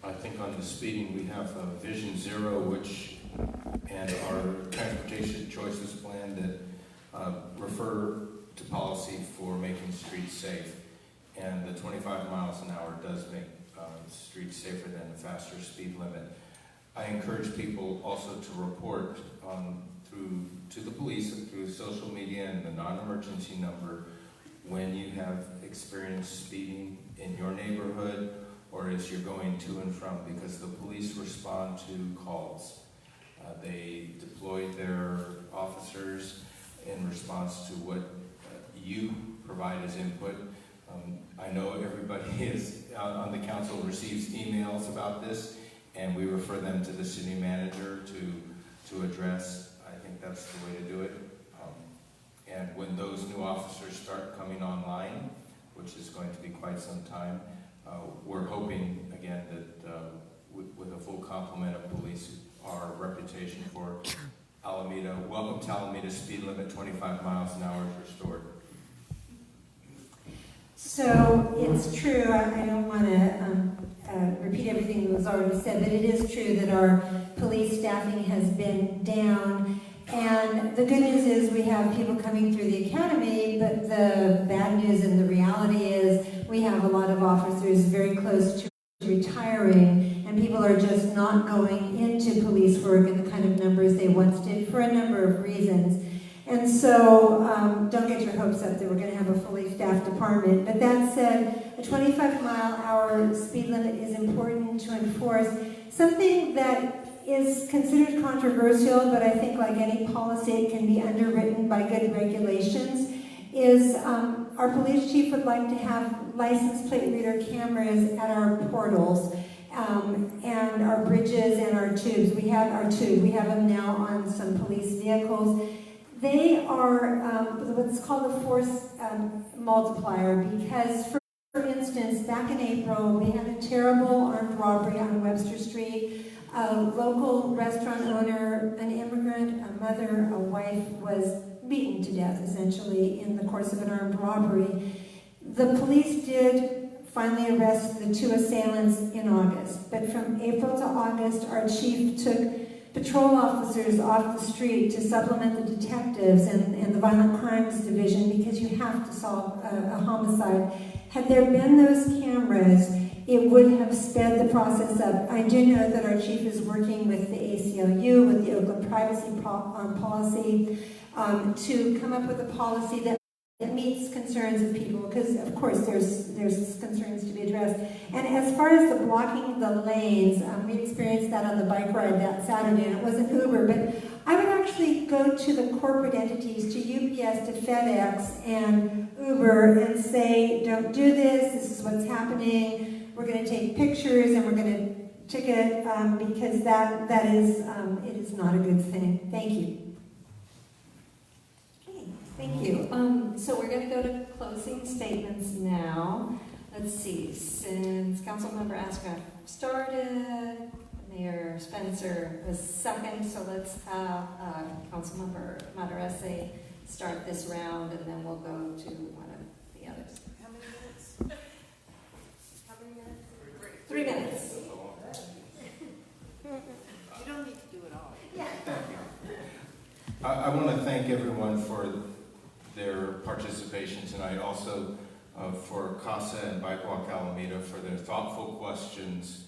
Speaker 4: I think on the speeding, we have Vision Zero, and our transportation choices plan that refer to policy for making streets safe. And the 25 miles an hour does make streets safer than the faster speed limit. I encourage people also to report to the police through social media and the non-emergency number when you have experienced speeding in your neighborhood or as you're going to and from, because the police respond to calls. They deploy their officers in response to what you provide as input. I know everybody on the council receives emails about this, and we refer them to the city manager to address. I think that's the way to do it. And when those new officers start coming online, which is going to be quite some time, we're hoping, again, that with a full complement of police, our reputation for Alameda, welcome to Alameda speed limit 25 miles an hour is restored.
Speaker 2: So it's true, I don't want to repeat everything that was already said, but it is true that our police staffing has been down. And the good news is we have people coming through the academy, but the bad news and the reality is we have a lot of officers very close to retiring, and people are just not going into police work in the kind of numbers they once did for a number of reasons. And so don't get your hopes up that we're going to have a fully staffed department. But that said, a 25-mile-an-hour speed limit is important to enforce. Something that is considered controversial, but I think like any policy, it can be underwritten by good regulations, is our police chief would like to have license plate reader cameras at our portals and our bridges and our tubes. We have them now on some police vehicles. They are what's called a force multiplier because, for instance, back in April, we had a terrible armed robbery on Webster Street. A local restaurant owner, an immigrant, a mother, a wife was beaten to death, essentially, in the course of an armed robbery. The police did finally arrest the 2 assailants in August, but from April to August, our chief took patrol officers off the street to supplement the detectives and the violent crimes division because you have to solve a homicide. Had there been those cameras, it would have sped the process up. I do know that our chief is working with the ACLU, with the Oakland privacy policy, to come up with a policy that meets concerns of people, because of course there's concerns to be addressed. And as far as the blocking the lanes, we experienced that on the bike ride that Saturday, and it wasn't Uber, but I would actually go to the corporate entities, to UPS, to FedEx, and Uber, and say, don't do this is what's happening, we're going to take pictures, and we're going to ticket, because that is, it is not a good thing. Thank you.
Speaker 9: Thank you. So we're going to go to closing statements now. Let's see, since Councilmember Ascraft started, Mayor Spencer was second, so let's have Councilmember Matarese start this round, and then we'll go to one of the others.
Speaker 3: How many minutes? How many minutes?
Speaker 9: 3 minutes.
Speaker 6: You don't need to do it all.
Speaker 4: I want to thank everyone for their participation tonight, also for CASA and Bike Walk Alameda for their thoughtful questions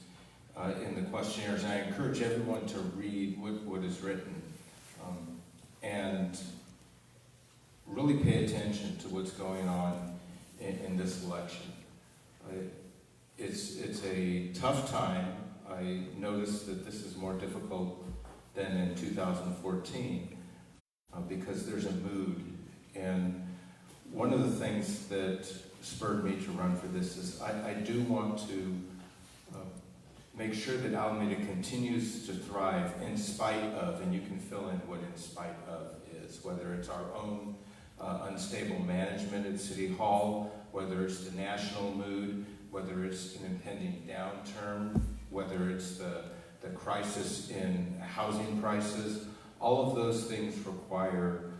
Speaker 4: in the questionnaires. And I encourage everyone to read what is written and really pay attention to what's going on in this election. It's a tough time. I noticed that this is more difficult than in 2014 because there's a mood. And one of the things that spurred me to run for this is I do want to make sure that Alameda continues to thrive in spite of, and you can fill in what in spite of is, whether it's our own unstable management at City Hall, whether it's the national mood, whether it's an impending downturn, whether it's the crisis in housing prices. All of those things require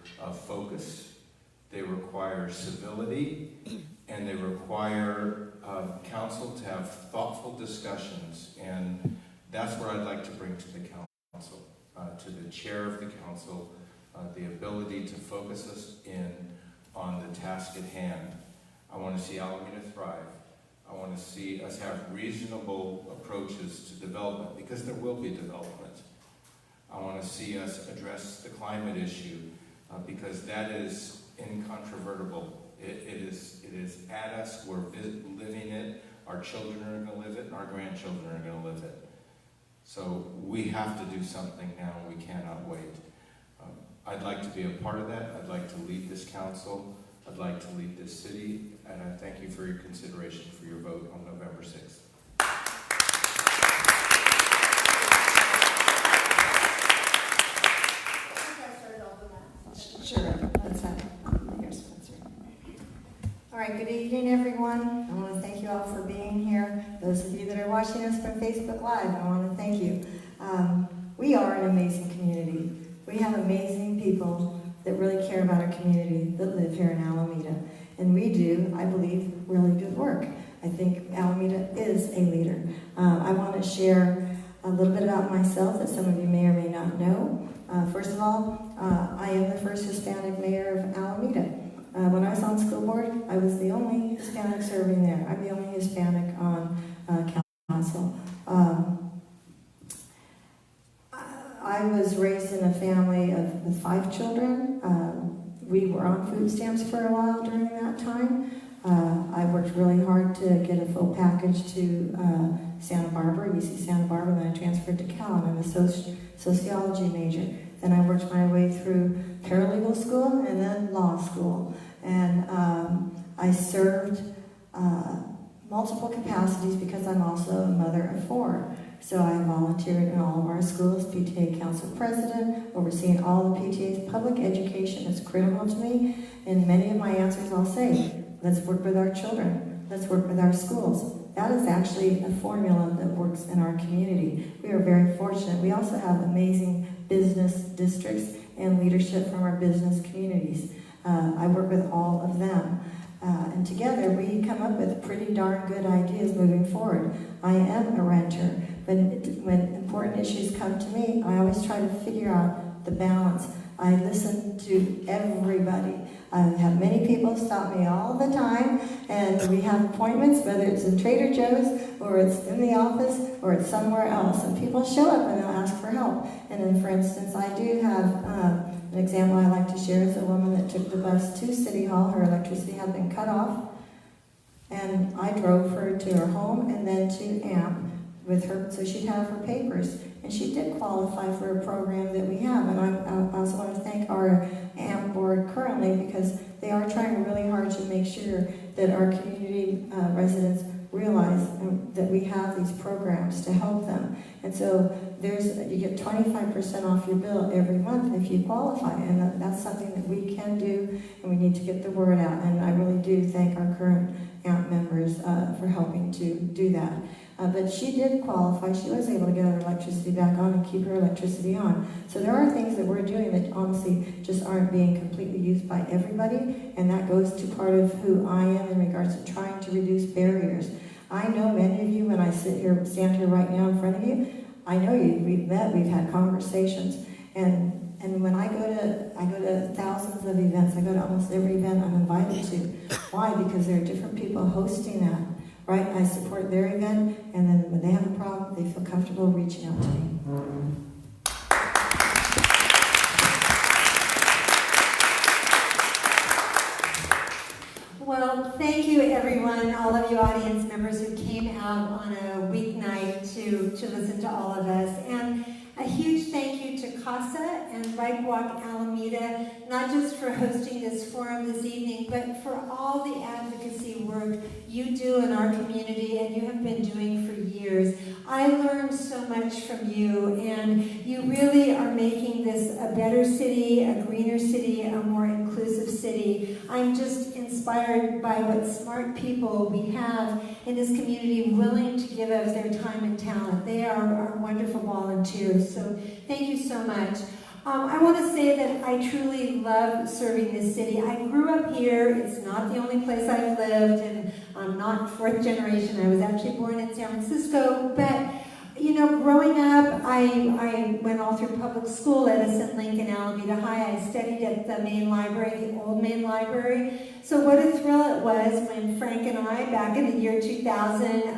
Speaker 4: focus. They require civility, and they require council to have thoughtful discussions, and that's what I'd like to bring to the council, to the chair of the council, the ability to focus us in on the task at hand. I want to see Alameda thrive. I want to see us have reasonable approaches to development, because there will be development. I want to see us address the climate issue, because that is incontrovertible. It is at us. We're living it. Our children are going to live it, and our grandchildren are going to live it. So we have to do something now. We cannot wait. I'd like to be a part of that. I'd like to lead this council. I'd like to lead this city. And I thank you for your consideration for your vote on November 6th.
Speaker 5: Sure, let's have Mayor Spencer. All right, good evening, everyone. I want to thank you all for being here. Those of you that are watching us from Facebook Live, I want to thank you. We are an amazing community. We have amazing people that really care about our community that live here in Alameda. And we do, I believe, really good work. I think Alameda is a leader. I want to share a little bit about myself that some of you may or may not know. First of all, I am the first Hispanic mayor of Alameda. When I was on school board, I was the only Hispanic serving there. I'm the only Hispanic on council. I was raised in a family with 5 children. We were on food stamps for a while during that time. I worked really hard to get a full package to Santa Barbara, UC Santa Barbara, and then I transferred to Cal, and I'm a sociology major. Then I worked my way through paralegal school and then law school. And I served multiple capacities because I'm also a mother of 4. So I volunteered in all of our schools, PTA council president, overseeing all the PTAs. Public education is critical to me. In many of my answers I'll say, let's work with our children. Let's work with our schools. That is actually a formula that works in our community. We are very fortunate. We also have amazing business districts and leadership from our business communities. I work with all of them. And together we come up with pretty darn good ideas moving forward. I am a renter, but when important issues come to me, I always try to figure out the balance. I listen to everybody. I have many people stop me all the time, and we have appointments, whether it's in Trader Joe's, or it's in the office, or it's somewhere else. And people show up and they'll ask for help. And then, for instance, I do have an example I like to share is a woman that took the bus to City Hall. Her electricity had been cut off, and I drove her to her home and then to AMP with her so she'd have her papers. And she did qualify for a program that we have. And I also want to thank our AMP board currently, because they are trying really hard to make sure that our community residents realize that we have these programs to help them. And so you get 25% off your bill every month if you qualify, and that's something that we can do, and we need to get the word out. And I really do thank our current AMP members for helping to do that. But she did qualify. She was able to get her electricity back on and keep her electricity on. So there are things that we're doing that honestly just aren't being completely used by everybody, and that goes to part of who I am in regards to trying to reduce barriers. I know many of you, when I stand here right now in front of you, I know you. We've met, we've had conversations, and when I go to thousands of events, I go to almost every event I'm invited to. Why? Because there are different people hosting that. Right? I support their event, and then when they have a problem, they feel comfortable reaching out to me.
Speaker 2: Well, thank you everyone, all of you audience members who came out on a weeknight to listen to all of us. And a huge thank you to CASA and Right Walk Alameda, not just for hosting this forum this evening, but for all the advocacy work you do in our community and you have been doing for years. I learned so much from you, and you really are making this a better city, a greener city, a more inclusive city. I'm just inspired by what smart people we have in this community willing to give us their time and talent. They are wonderful volunteers, so thank you so much. I want to say that I truly love serving this city. I grew up here. It's not the only place I've lived, and I'm not fourth generation. I was actually born in San Francisco, but you know, growing up, I went all through public school, Edison, Lincoln, Alameda High. I studied at the main library, the old main library. So what a thrill it was when Frank and I, back in the year 2000,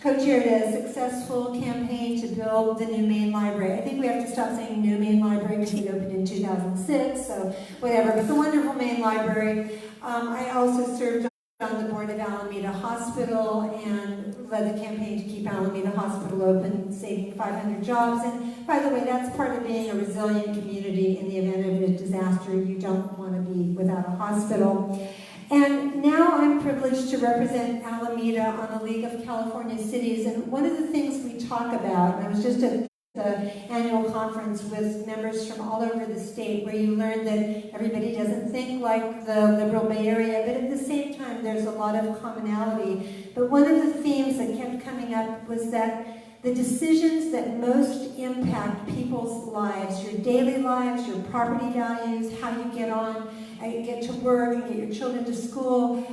Speaker 2: co-chaired a successful campaign to build the new main library. I think we have to stop saying new main library because we opened in 2006, so whatever. But the wonderful main library. I also served on the board of Alameda Hospital and led the campaign to keep Alameda Hospital open, saving 500 jobs. And by the way, that's part of being a resilient community. In the event of a disaster, you don't want to be without a hospital. And now I'm privileged to represent Alameda on the League of California Cities. And one of the things we talk about, and I was just at the annual conference with members from all over the state, where you learn that everybody doesn't think like the liberal Bay Area, but at the same time there's a lot of commonality. But one of the themes that kept coming up was that the decisions that most impact people's lives, your daily lives, your property values, how you get to work and get your children to school,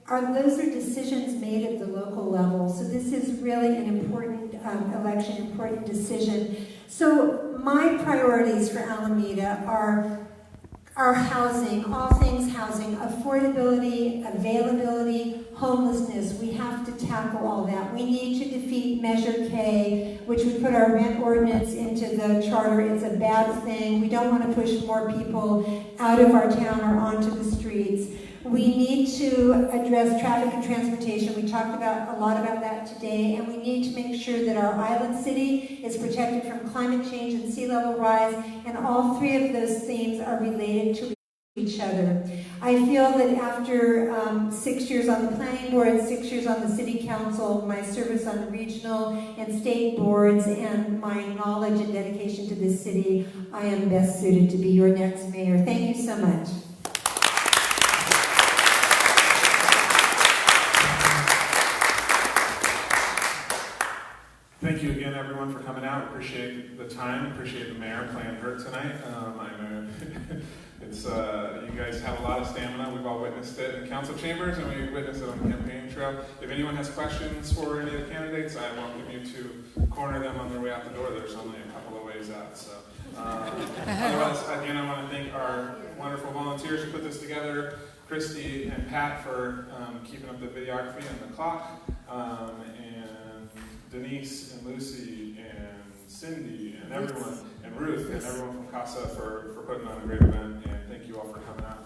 Speaker 2: those are decisions made at the local level. So this is really an important election, important decision. So my priorities for Alameda are housing, all things housing, affordability, availability, homelessness. We have to tackle all that. We need to defeat Measure K, which would put our rent ordinance into the charter. It's a bad thing. We don't want to push more people out of our town or onto the streets. We need to address traffic and transportation. We talked a lot about that today, and we need to make sure that our island city is protected from climate change and sea level rise, and all three of those themes are related to each other. I feel that after 6 years on the planning board, 6 years on the city council, my service on the regional and state boards, and my knowledge and dedication to this city, I am best suited to be your next mayor. Thank you so much.
Speaker 1: Thank you again, everyone, for coming out. Appreciate the time. Appreciate the mayor playing hurt tonight. It's you guys have a lot of stamina. We've all witnessed it in council chambers, and we witnessed it on the campaign trail. If anyone has questions for any of the candidates, I welcome you to corner them on their way out the door. There's only a couple of ways out. So, otherwise, again, I want to thank our wonderful volunteers who put this together, Christy and Pat for keeping up the videography and the clock, and Denise and Lucy and Cindy and everyone, and Ruth and everyone from CASA for putting on a great event, and thank you all for coming out.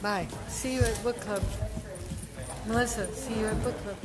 Speaker 6: Bye. See you at book club. Melissa, see you at book club.